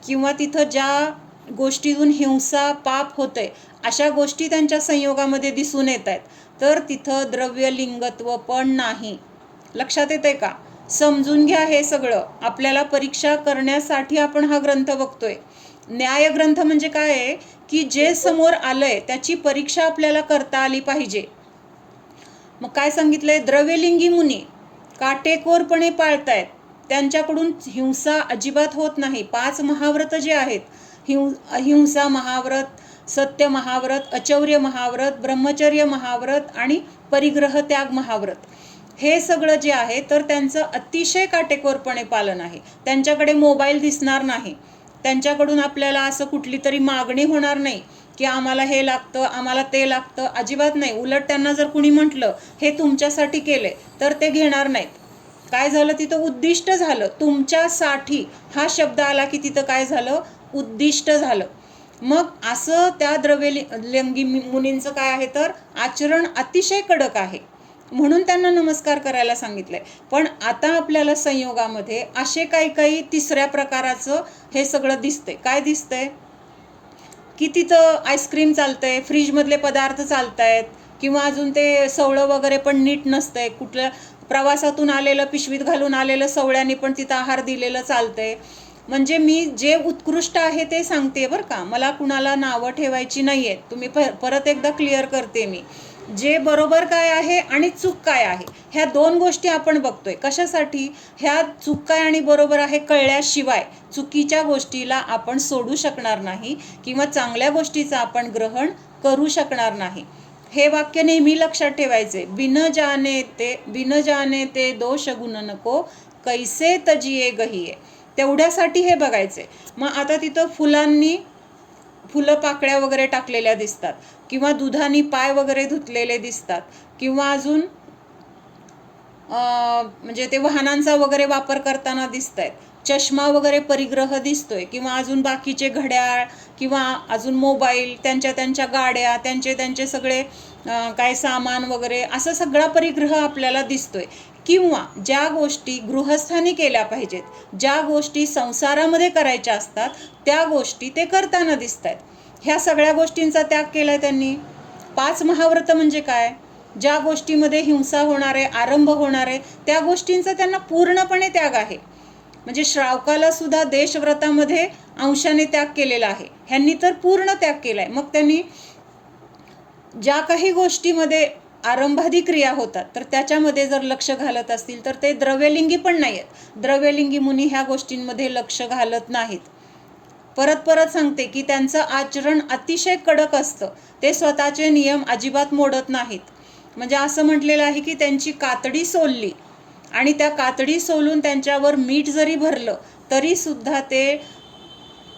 किंवा तिथं ज्या गोष्टीतून हिंसा पाप होतंय अशा गोष्टी त्यांच्या संयोगामध्ये दिसून येत आहेत. तर तिथं द्रव्यलिंगत्व पण नाही. लक्षात येतंय का? समजून घ्या. हे सगळं आपल्याला परीक्षा करण्यासाठी आपण हा ग्रंथ बघतोय. न्याय ग्रंथ म्हणजे काय आहे की जे समोर आलंय त्याची परीक्षा आपल्याला करता आली पाहिजे. मग काय सांगितलंय? द्रव्यलिंगी मुनी काटेकोरपणे पाळतायत, त्यांच्याकडून हिंसा अजिबात होत नाही. 5 महाव्रत जे आहेत, अहिंसा महाव्रत, सत्य महाव्रत, अचौर्य महाव्रत, ब्रह्मचर्य महाव्रत आणि परिग्रह त्याग महाव्रत, हे सगळं जे आहे तर त्यांचं अतिशय काटेकोरपणे पालन आहे. त्यांच्याकडे मोबाईल दिसणार नाही, त्यांच्याकडून आपल्याला असं कुठली तरी मागणी होणार नाही की आम्हाला हे लागतं, आम्हाला ते लागतं, अजिबात नाही. उलट त्यांना जर कुणी म्हटलं हे तुमच्यासाठी केलंय तर ते घेणार नाहीत. काय झालं? तिथं उद्दिष्ट झालं. तुमच्यासाठी हा शब्द आला की तिथं काय झालं? उद्दिष्ट झालं. मग असं त्या द्रव्यलिंगी मुनींचं काय आहे तर आचरण अतिशय कडक आहे म्हणून त्यांना नमस्कार करायला सांगितलंय. पण आता आपल्याला संयोगामध्ये असे काही तिसऱ्या प्रकाराचं हे सगळं दिसतंय. काय दिसतंय? की तिथं आईस्क्रीम चालतंय, फ्रीजमधले पदार्थ चालतायत, किंवा अजून ते सवळं वगैरे पण नीट नसतंय, कुठल्या प्रवासातून आलेलं पिशवीत घालून आलेलं सवळ्यांनी पण तिथं आहार दिलेलं चालतंय. म्हणजे मी जे उत्कृष्ट आहे ते सांगते बरं का, मला कुणाला नावं ठेवायची नाही आहेत. तुम्ही परत एकदा क्लिअर करते मी. जे बरोबर काय आहे आणि चूक काय आहे ह्या दोन गोष्टी आपण बघतोय. कशासाठी? ह्या चूक काय आणि बरोबर आहे कळल्याशिवाय चुकीच्या गोष्टीला आपण सोडू शकणार नाही किंवा चांगल्या गोष्टीचं आपण ग्रहण करू शकणार नाही. हे वाक्य नेहमी लक्षात ठेवायचे. बिन जाने ते दोष गुण नको, कैसे तजिये गहिये. तेवढ्यासाठी हे बघायचे. मग आता तिथं फुलं पाकळ्या वगैरे टाकलेल्या दिसतात किंवा दुधानी पाय वगैरे धुतलेले दिसतात किंवा अजून म्हणजे ते वाहनांचा वगैरे वापर करताना दिसत आहेत. चष्मा वगैरे परिग्रह दिसतोय किंवा अजून बाकीचे घड्याळ किंवा अजून मोबाईल, त्यांच्या गाड्या, त्यांचे सगळे काय सामान वगैरे असं सगळा परिग्रह आपल्याला दिसतोय. किंवा ज्या गोष्टी गृहस्थानी केल्या पाहिजेत, ज्या गोष्टी संसारामध्ये करायच्या असतात त्या गोष्टी ते करताना दिसत आहेत. ह्या सगळ्या गोष्टींचा त्याग केलाय त्यांनी. 5 महाव्रत म्हणजे काय? ज्या गोष्टीमध्ये हिंसा होणार आहे, आरंभ होणार आहे त्या गोष्टींचा त्यांना पूर्णपणे त्याग आहे. म्हणजे श्रावकाला सुद्धा देशव्रतामध्ये अंशाने त्याग केलेला आहे. ह्यांनी तर पूर्ण त्याग केलाय. मग त्यांनी ज्या काही गोष्टीमध्ये आरंभादी क्रिया होतात तर त्याच्यामध्ये जर लक्ष घालत असतील तर ते द्रव्यलिंगी पण नाही आहेत. द्रव्यलिंगी मुनी ह्या गोष्टींमध्ये लक्ष घालत नाहीत. परत सांगते की त्यांचं आचरण अतिशय कडक असतं. ते स्वतःचे नियम अजिबात मोडत नाहीत. म्हणजे असं म्हटलेलं आहे की त्यांची कातडी सोलली आणि त्या कातडी सोलून त्यांच्यावर मीठ जरी भरलं तरी सुद्धा ते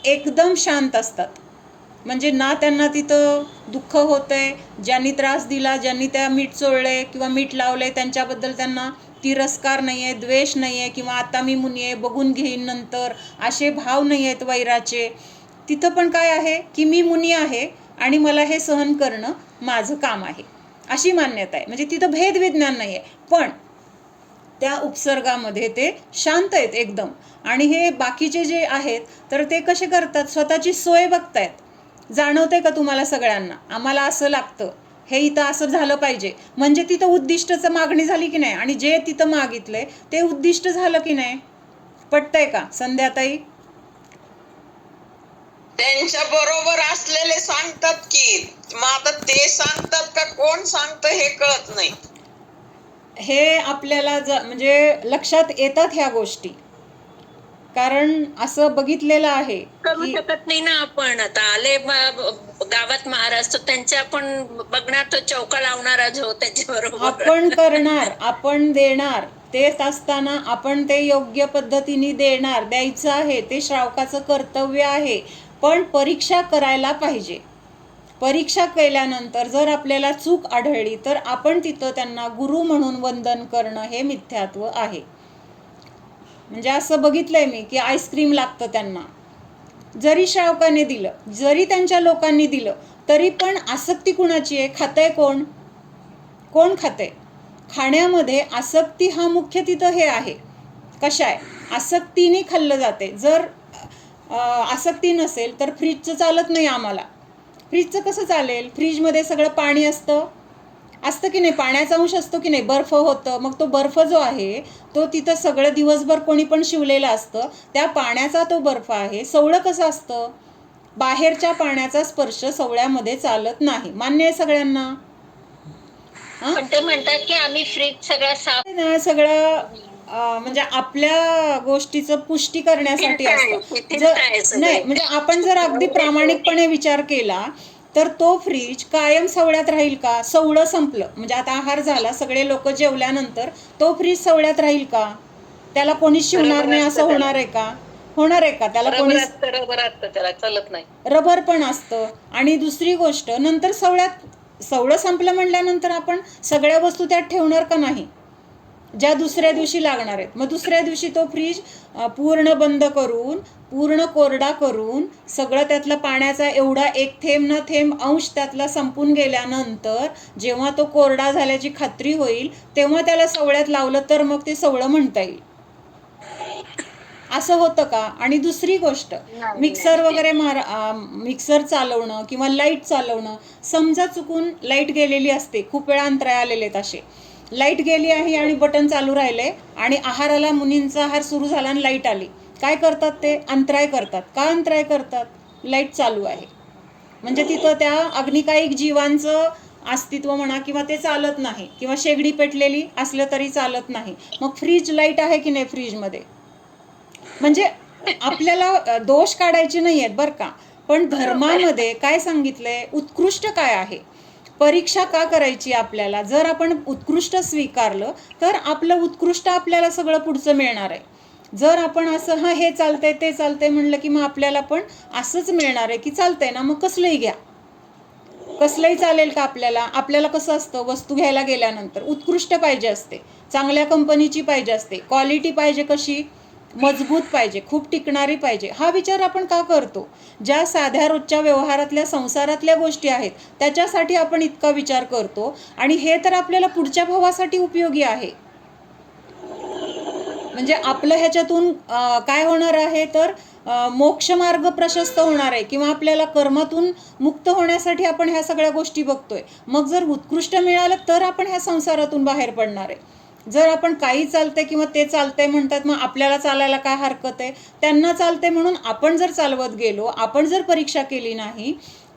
एकदम शांत असतात. म्हणजे ना त्यांना तिथं दुःख होतंय, ज्यांनी त्रास दिला, ज्यांनी त्या मीठ चोळले किंवा मीठ लावले त्यांच्याबद्दल त्यांना तिरस्कार नाही आहे, द्वेष नाही आहे किंवा आता मी मुनी आहे बघून घेईन नंतर असे भाव नाही आहेत वैराचे. तिथं पण काय आहे की मी मुनी आहे आणि मला हे सहन करणं माझं काम आहे अशी मान्यता आहे. म्हणजे तिथं भेदविज्ञान नाही आहे. पण त्या उपसर्गामध्ये ते शांत आहेत एकदम. आणि हे बाकीचे जे आहेत तर ते कसे करतात, स्वतःची सोय बघतायत. जाणवते का तुम्हाला सगळ्यांना? आम्हाला असं लागतं, हे इथं असं झालं पाहिजे. म्हणजे तिथं उद्दिष्टाचं मागणी झाली की नाही आणि जे तिथं मागितलंय ते उद्दिष्ट झालं की नाही? पटतंय का संध्याताई?
त्यांच्या बरोबर असलेले सांगतात की, मग आता ते सांगतात का कोण सांगतं हे कळत नाही.
हे आपल्याला म्हणजे लक्षात येतात ह्या गोष्टी. कारण असं बघितलेलं आहे
करू शकत नाही ना आपण. आता आले गावात महाराज तर त्यांच्या आपण बघणार, तो चौका लावणारच हो त्याच्याबरोबर.
आपण करणार, आपण देणार. तेच असताना आपण ते योग्य पद्धतीने द्यायचं आहे. ते श्रावकाचं कर्तव्य आहे. पण परीक्षा करायला पाहिजे. परीक्षा केल्यानंतर जर आपल्याला चूक आढळली तर आपण तिथं त्यांना गुरु म्हणून वंदन करणं हे मिथ्यात्व आहे. म्हणजे असं बघितलंय मी की आईस्क्रीम लागतं त्यांना. जरी श्रावकाने दिलं, जरी त्यांच्या लोकांनी दिलं तरी पण आसक्ती कुणाची आहे? खातंय कोण? कोण खातंय? खाण्यामध्ये आसक्ती हा मुख्य तिथं हे आहे. कशा आहे? आसक्तीने खाल्लं जाते. जर आसक्ती नसेल तर फ्रीजचं चालत नाही आम्हाला. फ्रीजचं कसं चालेल? फ्रीजमध्ये सगळं पाणी असतं की नाही? पाण्याचा अंश असतो की नाही? बर्फ होतं. मग तो बर्फ जो आहे तो तिथं सगळं दिवसभर कोणी पण शिवलेलं असतं. त्या पाण्याचा तो बर्फ आहे. सवळं कसं असतं? बाहेरच्या पाण्याचा स्पर्श सवळ्यामध्ये चालत नाही. मान्य आहे सगळ्यांना?
पण ते म्हणतात की आम्ही फ्रीज सगळा साफ
ना सगळं म्हणजे आपल्या गोष्टीचं पुष्टी करण्यासाठी असतं. नाही म्हणजे आपण जर अगदी प्रामाणिकपणे विचार केला तर तो फ्रीज कायम सवळ्यात राहील का? सवळं संपलं म्हणजे आता आहार झाला, सगळे लोक जेवल्यानंतर तो फ्रीज सवळ्यात राहील का? त्याला कोणी शिवणार नाही असं होणार आहे का? होणार आहे का? त्याला कोणी
रबर असतं, त्याला चालत नाही.
रबर पण असतं. आणि दुसरी गोष्ट, नंतर सवळं संपलं म्हटल्यानंतर आपण सगळ्या वस्तू त्यात ठेवणार का नाही? ज्या दुसऱ्या दिवशी लागणार आहेत. मग दुसऱ्या दिवशी तो फ्रीज पूर्ण बंद करून, पूर्ण कोरडा करून, सगळं त्यातला पाण्याचा एवढा एक थेंब ना थेंब अंश त्यातला संपून गेल्यानंतर जेव्हा तो कोरडा झाल्याची खात्री होईल तेव्हा त्याला सवळ्यात लावलं तर मग ते सवळं म्हणता येईल. असं होतं का? आणि दुसरी गोष्ट, मिक्सर वगैरे मिक्सर चालवणं किंवा लाईट चालवणं, समजा चुकून लाईट गेलेली असते. खूप वेळा अंतराय आलेले आहेत असे. लाईट गेली आहे आणि बटन चालू राहिले आणि आहाराला मुनींचा आहार सुरू झाला आणि लाईट आली. काय करतात ते? अंतराय करतात. का अंतराय करतात? लाईट चालू आहे. म्हणजे तिथं त्या अग्निकायिक जीवांचं अस्तित्व म्हणा किंवा ते चालत नाही, किंवा शेगडी पेटलेली असलं तरी चालत नाही. मग फ्रीज लाईट आहे की नाही फ्रीजमध्ये? म्हणजे आपल्याला दोष काढायचे नाही आहेत बरं का, पण धर्मामध्ये काय सांगितलंय, उत्कृष्ट काय आहे, परीक्षा का करायची आपल्याला. जर आपण उत्कृष्ट स्वीकारलं तर आपलं उत्कृष्ट आपल्याला सगळं पुढचं मिळणार आहे. जर आपण असं हां हे चालतंय ते चालतंय म्हणलं की मग आपल्याला पण असंच मिळणार आहे की चालतंय ना मग कसलंही घ्या. कसलंही चालेल का आपल्याला? आपल्याला कसं असतं, वस्तू घ्यायला गेल्यानंतर उत्कृष्ट पाहिजे असते, चांगल्या कंपनीची पाहिजे असते, क्वालिटी पाहिजे कशी, मजबूत पाहिजे, खूप टिकणारी पाहिजे. हा विचार आपण का करतो? ज्या साध्या रोजच्या व्यवहारातल्या संसारातल्या गोष्टी आहेत त्याच्यासाठी आपण इतका विचार करतो, आणि हे तर आपल्याला पुढच्या भावासाठी उपयोगी आहे. म्हणजे आपलं ह्याच्यातून काय होणार आहे तर मोक्ष मार्ग प्रशस्त होणार आहे, किंवा आपल्याला कर्मातून मुक्त होण्यासाठी आपण ह्या सगळ्या गोष्टी बघतोय. मग जर उत्कृष्ट मिळालं तर आपण ह्या संसारातून बाहेर पडणार आहे. जर आपण काही चालतंय किंवा ते चालतंय म्हणतात मग आपल्याला चालायला काय हरकत आहे, त्यांना चालतंय म्हणून आपण जर चालवत गेलो, आपण जर परीक्षा केली नाही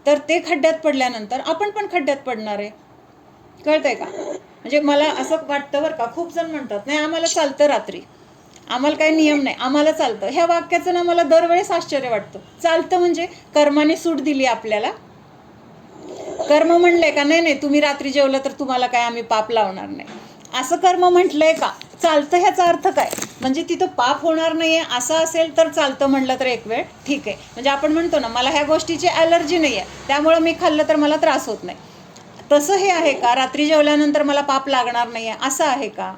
तर ते खड्ड्यात पडल्यानंतर आपण पण खड्ड्यात पडणार आहे. कळतंय का? म्हणजे मला असं वाटतं बरं का, खूप जण म्हणतात नाही आम्हाला चालतं रात्री, आम्हाला काही नियम नाही, आम्हाला चालतं. ह्या वाक्याचं ना मला दरवेळेस आश्चर्य वाटतं. चालतं म्हणजे कर्माने सूट दिली आपल्याला. कर्म म्हणलंय का नाही नाही तुम्ही रात्री जेवलं तर तुम्हाला काय आम्ही पाप लावणार नाही, असं कर्म म्हटलंय का? चालतं ह्याचा अर्थ काय? म्हणजे तिथं पाप होणार नाहीये असं असेल तर चालतं म्हणलं तर एक वेळ ठीक आहे. म्हणजे आपण म्हणतो ना मला ह्या गोष्टीची ॲलर्जी नाही आहे त्यामुळं मी खाल्लं तर मला त्रास होत नाही, तसं हे आहे का? रात्री जेवल्यानंतर मला पाप लागणार नाही आहे असं आहे का?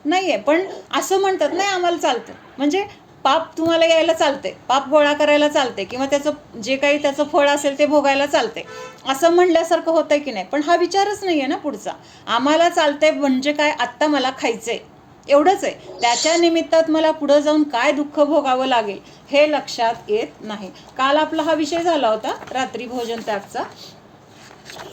नाही आहे. पण असं म्हणतात नाही आम्हाला चालतं, म्हणजे पाप तुम्हाला यायला चालते, पाप गोळा करायला चालते, किंवा त्याचं जे काही त्याचं फळ असेल ते भोगायला चालते, असं म्हणल्यासारखं होतंय की नाही. पण हा विचारच नाही आहे ना पुढचा. आम्हाला चालतंय म्हणजे काय, आत्ता मला खायचंय एवढंच आहे, त्याच्या निमित्तात मला पुढं जाऊन काय दुःख भोगावं लागेल हे लक्षात येत नाही. काल आपला हा विषय झाला होता रात्री भोजन त्यागचा.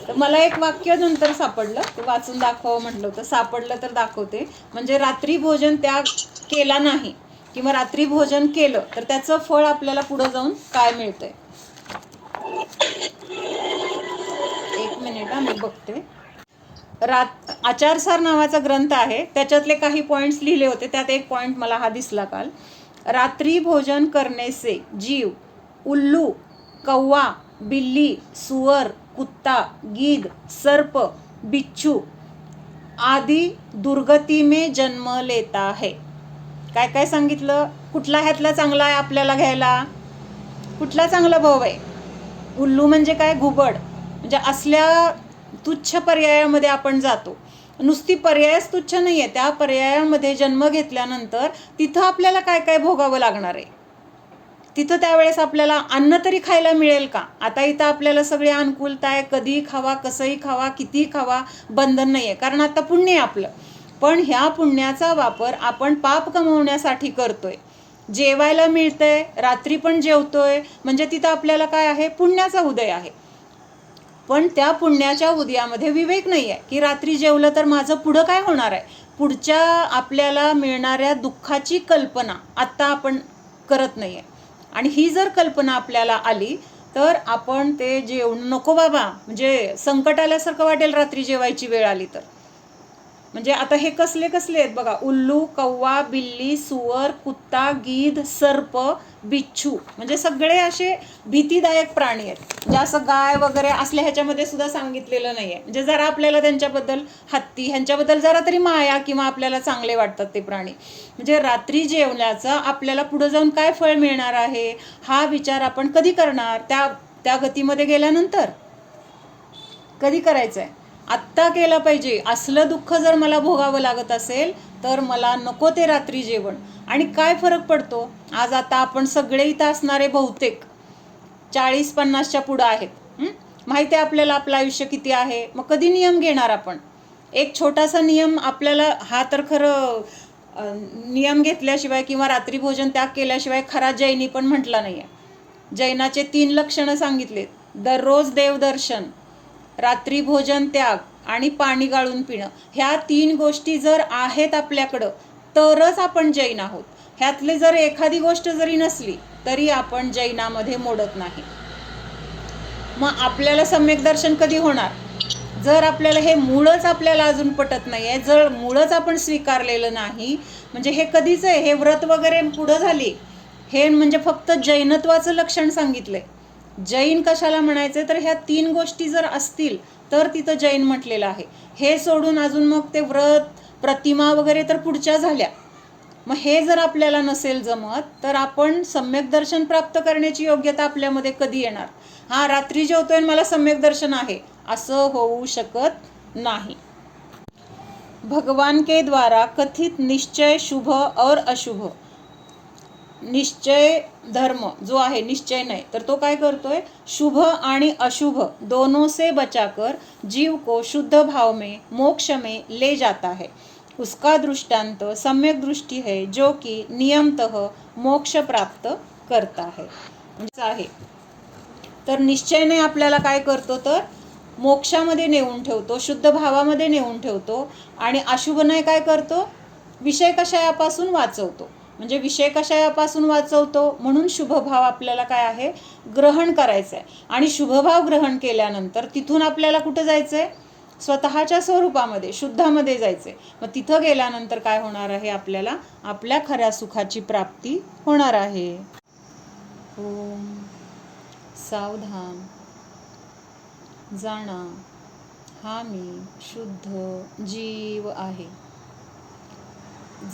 तर मला एक वाक्य नंतर सापडलं, ते वाचून दाखवावं म्हटलं होतं, सापडलं तर दाखवते. म्हणजे रात्री भोजन त्याग केला नाही किंवा रात्री भोजन केलं तर त्याचं फळ आपल्याला पुढं जाऊन काय मिळतंय. एक मिनिट मी बघते. आचारसार नावाचा ग्रंथ आहे, त्याच्यातले काही पॉईंट्स लिहिले होते, त्यात एक पॉईंट मला हा दिसला काल. रात्री भोजन करने से जीव उल्लू, कौवा, बिल्ली, सुअर, कुत्ता, गीद, सर्प, बिच्छू आदि दुर्गती में जन्म लेता है. काय काय सांगितलं? कुठला ह्यातला चांगला आहे आपल्याला घ्यायला? कुठला चांगला भाव आहे? उल्लू म्हणजे काय? घुबड. म्हणजे असल्या तुच्छ पर्यायामध्ये आपण जातो. नुसती पर्यायच तुच्छ नाही आहे, त्या पर्यायामध्ये जन्म घेतल्यानंतर तिथं आपल्याला काय काय भोगावं लागणार आहे. तिथं त्यावेळेस आपल्याला अन्न तरी खायला मिळेल का? आता इथं आपल्याला सगळी अनुकूलता आहे, कधीही खावा, कसंही खावा, कितीही खावा, बंधन नाही आहे, कारण आता पुण्य आहे आपलं. पण ह्या पुण्याचा वापर आपण पाप कमवण्यासाठी करतोय. जेवायला मिळतंय, रात्री पण जेवतोय, म्हणजे तिथं आपल्याला काय आहे? पुण्याचा उदय आहे. पण त्या पुण्याच्या उदयामध्ये विवेक नाही आहे की रात्री जेवलं तर माझं पुढं काय होणार आहे. पुढच्या आपल्याला मिळणाऱ्या दुःखाची कल्पना आत्ता आपण करत नाही आहे, आणि ही जर कल्पना आपल्याला आली तर आपण ते जेवण नको बाबा, म्हणजे संकट आल्यासारखं वाटेल रात्री जेवायची वेळ आली तर. म्हणजे आता हे कसले कसले आहेत बघा, उल्लू, कौवा, बिल्ली, सुअर, कुत्ता, गीध, सर्प, बिच्छू, म्हणजे सगळे असे भीतीदायक प्राणी आहेत. जे असं गाय वगैरे असल्या ह्याच्यामध्ये सुद्धा सांगितलेलं नाही आहे. म्हणजे जरा आपल्याला त्यांच्याबद्दल, हत्ती ह्यांच्याबद्दल जरा तरी माया किंवा आपल्याला चांगले वाटतात ते प्राणी. म्हणजे रात्री जेवण्याचा आपल्याला पुढे जाऊन काय फळ मिळणार आहे हा विचार आपण कधी करणार? त्या गतीमध्ये गेल्यानंतर कधी करायचं आहे? आत्ता केलं पाहिजे. असलं दुःख जर मला भोगावं लागत असेल तर मला नको ते रात्री जेवण. आणि काय फरक पडतो? आज आता आपण सगळे इथं असणारे बहुतेक 40-50च्या पुढं आहेत. माहिती आहे आपल्याला आपलं आयुष्य किती आहे. मग कधी नियम घेणार आपण? एक छोटासा नियम आपल्याला, हा तर खरं नियम घेतल्याशिवाय किंवा रात्री भोजन त्याग केल्याशिवाय खरा जैनी पण म्हटला नाही आहे. जैनाचे 3 लक्षणं सांगितलेत: दररोज देवदर्शन, रात्री भोजन त्याग आणि पाणी गाळून पिणं. ह्या 3 गोष्टी जर आहेत आपल्याकडं तरच आपण जैन आहोत. ह्यातले जर एखादी गोष्ट जरी नसली तरी आपण जैनामध्ये मोडत नाही. मग आपल्याला सम्यक दर्शन कधी होणार? जर आपल्याला हे मूळच आपल्याला अजून पटत नाही आहे, जर मूळच आपण स्वीकारलेलं नाही, म्हणजे हे कधीच आहे, हे व्रत वगैरे पुढं झाली, हे म्हणजे फक्त जैनत्वाचं लक्षण सांगितलंय. जैन कशाला म्हणायचे, तर ह्या 3 गोष्टी जर असतील तर तिथं जैन म्हटलेलं आहे. हे सोडून अजून मग ते व्रत, प्रतिमा वगैरे तर पुढच्या झाल्या. मग हे जर आपल्याला नसेल जमत, तर आपण सम्यक दर्शन प्राप्त करण्याची योग्यता आपल्यामध्ये कधी येणार? हा, रात्री जेवतोय मला सम्यक दर्शन आहे असं होऊ शकत नाही. भगवान के द्वारा कथित निश्चय शुभ और अशुभ, निश्चय धर्म जो आहे, निश्चय नाही तर तो काय करतोय, शुभ आणि अशुभ दोनों से बचाकर जीव को शुद्ध भाव में मोक्ष में ले जाता है. उसका दृष्टांत सम्यक दृष्टि है जो कि नियमतः मोक्ष प्राप्त करता है. म्हणजे आहे तर निश्चयने आपल्याला काय करतो, तर मोक्षामध्ये नेऊन ठेवतो, शुद्ध भावामध्ये नेऊन ठेवतो. आणि अशुभने काय करतो, विषय कषयापासून वाचवतो. म्हणजे विषय कषयापासून वाचवतो म्हणून शुभभाव आपल्याला काय आहे, ग्रहण करायचं आहे. आणि शुभभाव ग्रहण केल्यानंतर तिथून आपल्याला कुठं जायचं आहे, स्वतःच्या स्वरूपामध्ये, शुद्धामध्ये जायचं आहे. मग तिथं गेल्यानंतर काय होणार आहे, आपल्याला आपल्या खऱ्या सुखाची प्राप्ती होणार आहे. ओम सावधान, जाणा हा मी शुद्ध जीव आहे,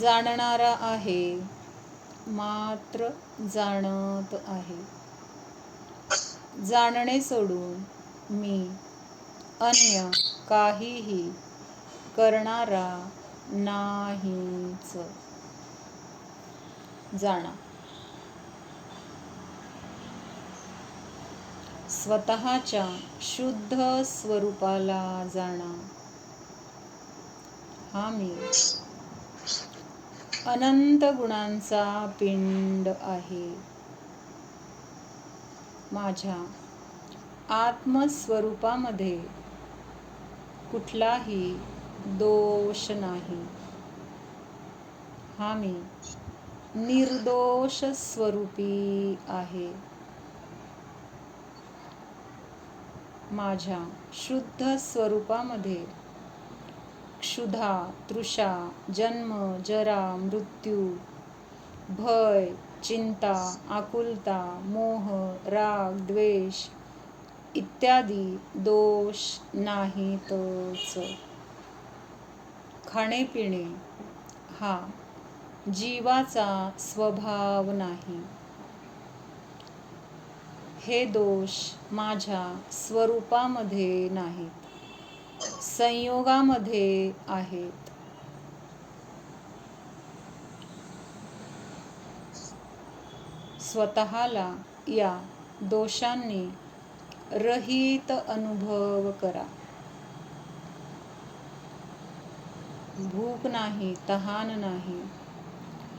जाणणारा आहे, मात्र जाणत आहे. जाणणे सोडून मी अन्य काहीही करणारा नाहीच. जाणा. स्वतःच्या शुद्ध स्वरूपाला जाणा. हा मी अनंत गुणांचा पिंड आहे. माझ्या आत्मस्वरूपामध्ये कुठलाही दोष नाही. हा मी निर्दोष स्वरूपी आहे. माझ्या शुद्ध स्वरूपामध्ये क्षुधा, तृषा, जन्म, जरा, मृत्यू, भय, चिंता, आकुलता, मोह, राग, द्वेष इत्यादी दोष नाहीतच. खाणेपिणे हा जीवाचा स्वभाव नाही. हे दोष माझ्या स्वरूपामध्ये नाहीत, संयोगामध्ये आहेत. स्वतःला या दोषांनी रहित अनुभव करा. भूक नाही, तहान नाही,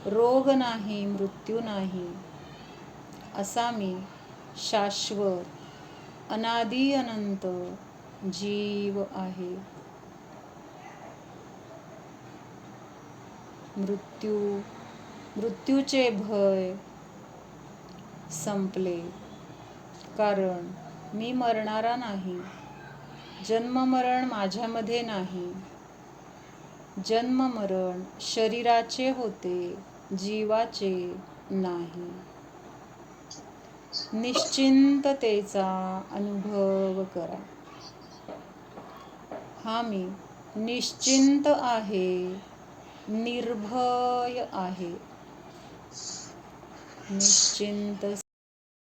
रोग नाही, मृत्यू नाही, असा मी शाश्वत अनादि अनंत जीव आहे. मृत्यूचे भय संपले, कारण मी मरणारा नाही. जन्म मरण माझ्यामध्ये नाही. जन्म मरण शरीराचे होते, जीवाचे नाही. निश्चिंततेचा अनुभव करा. हा मी निश्चिंत आहे, निर्भय आहे. निश्चिंत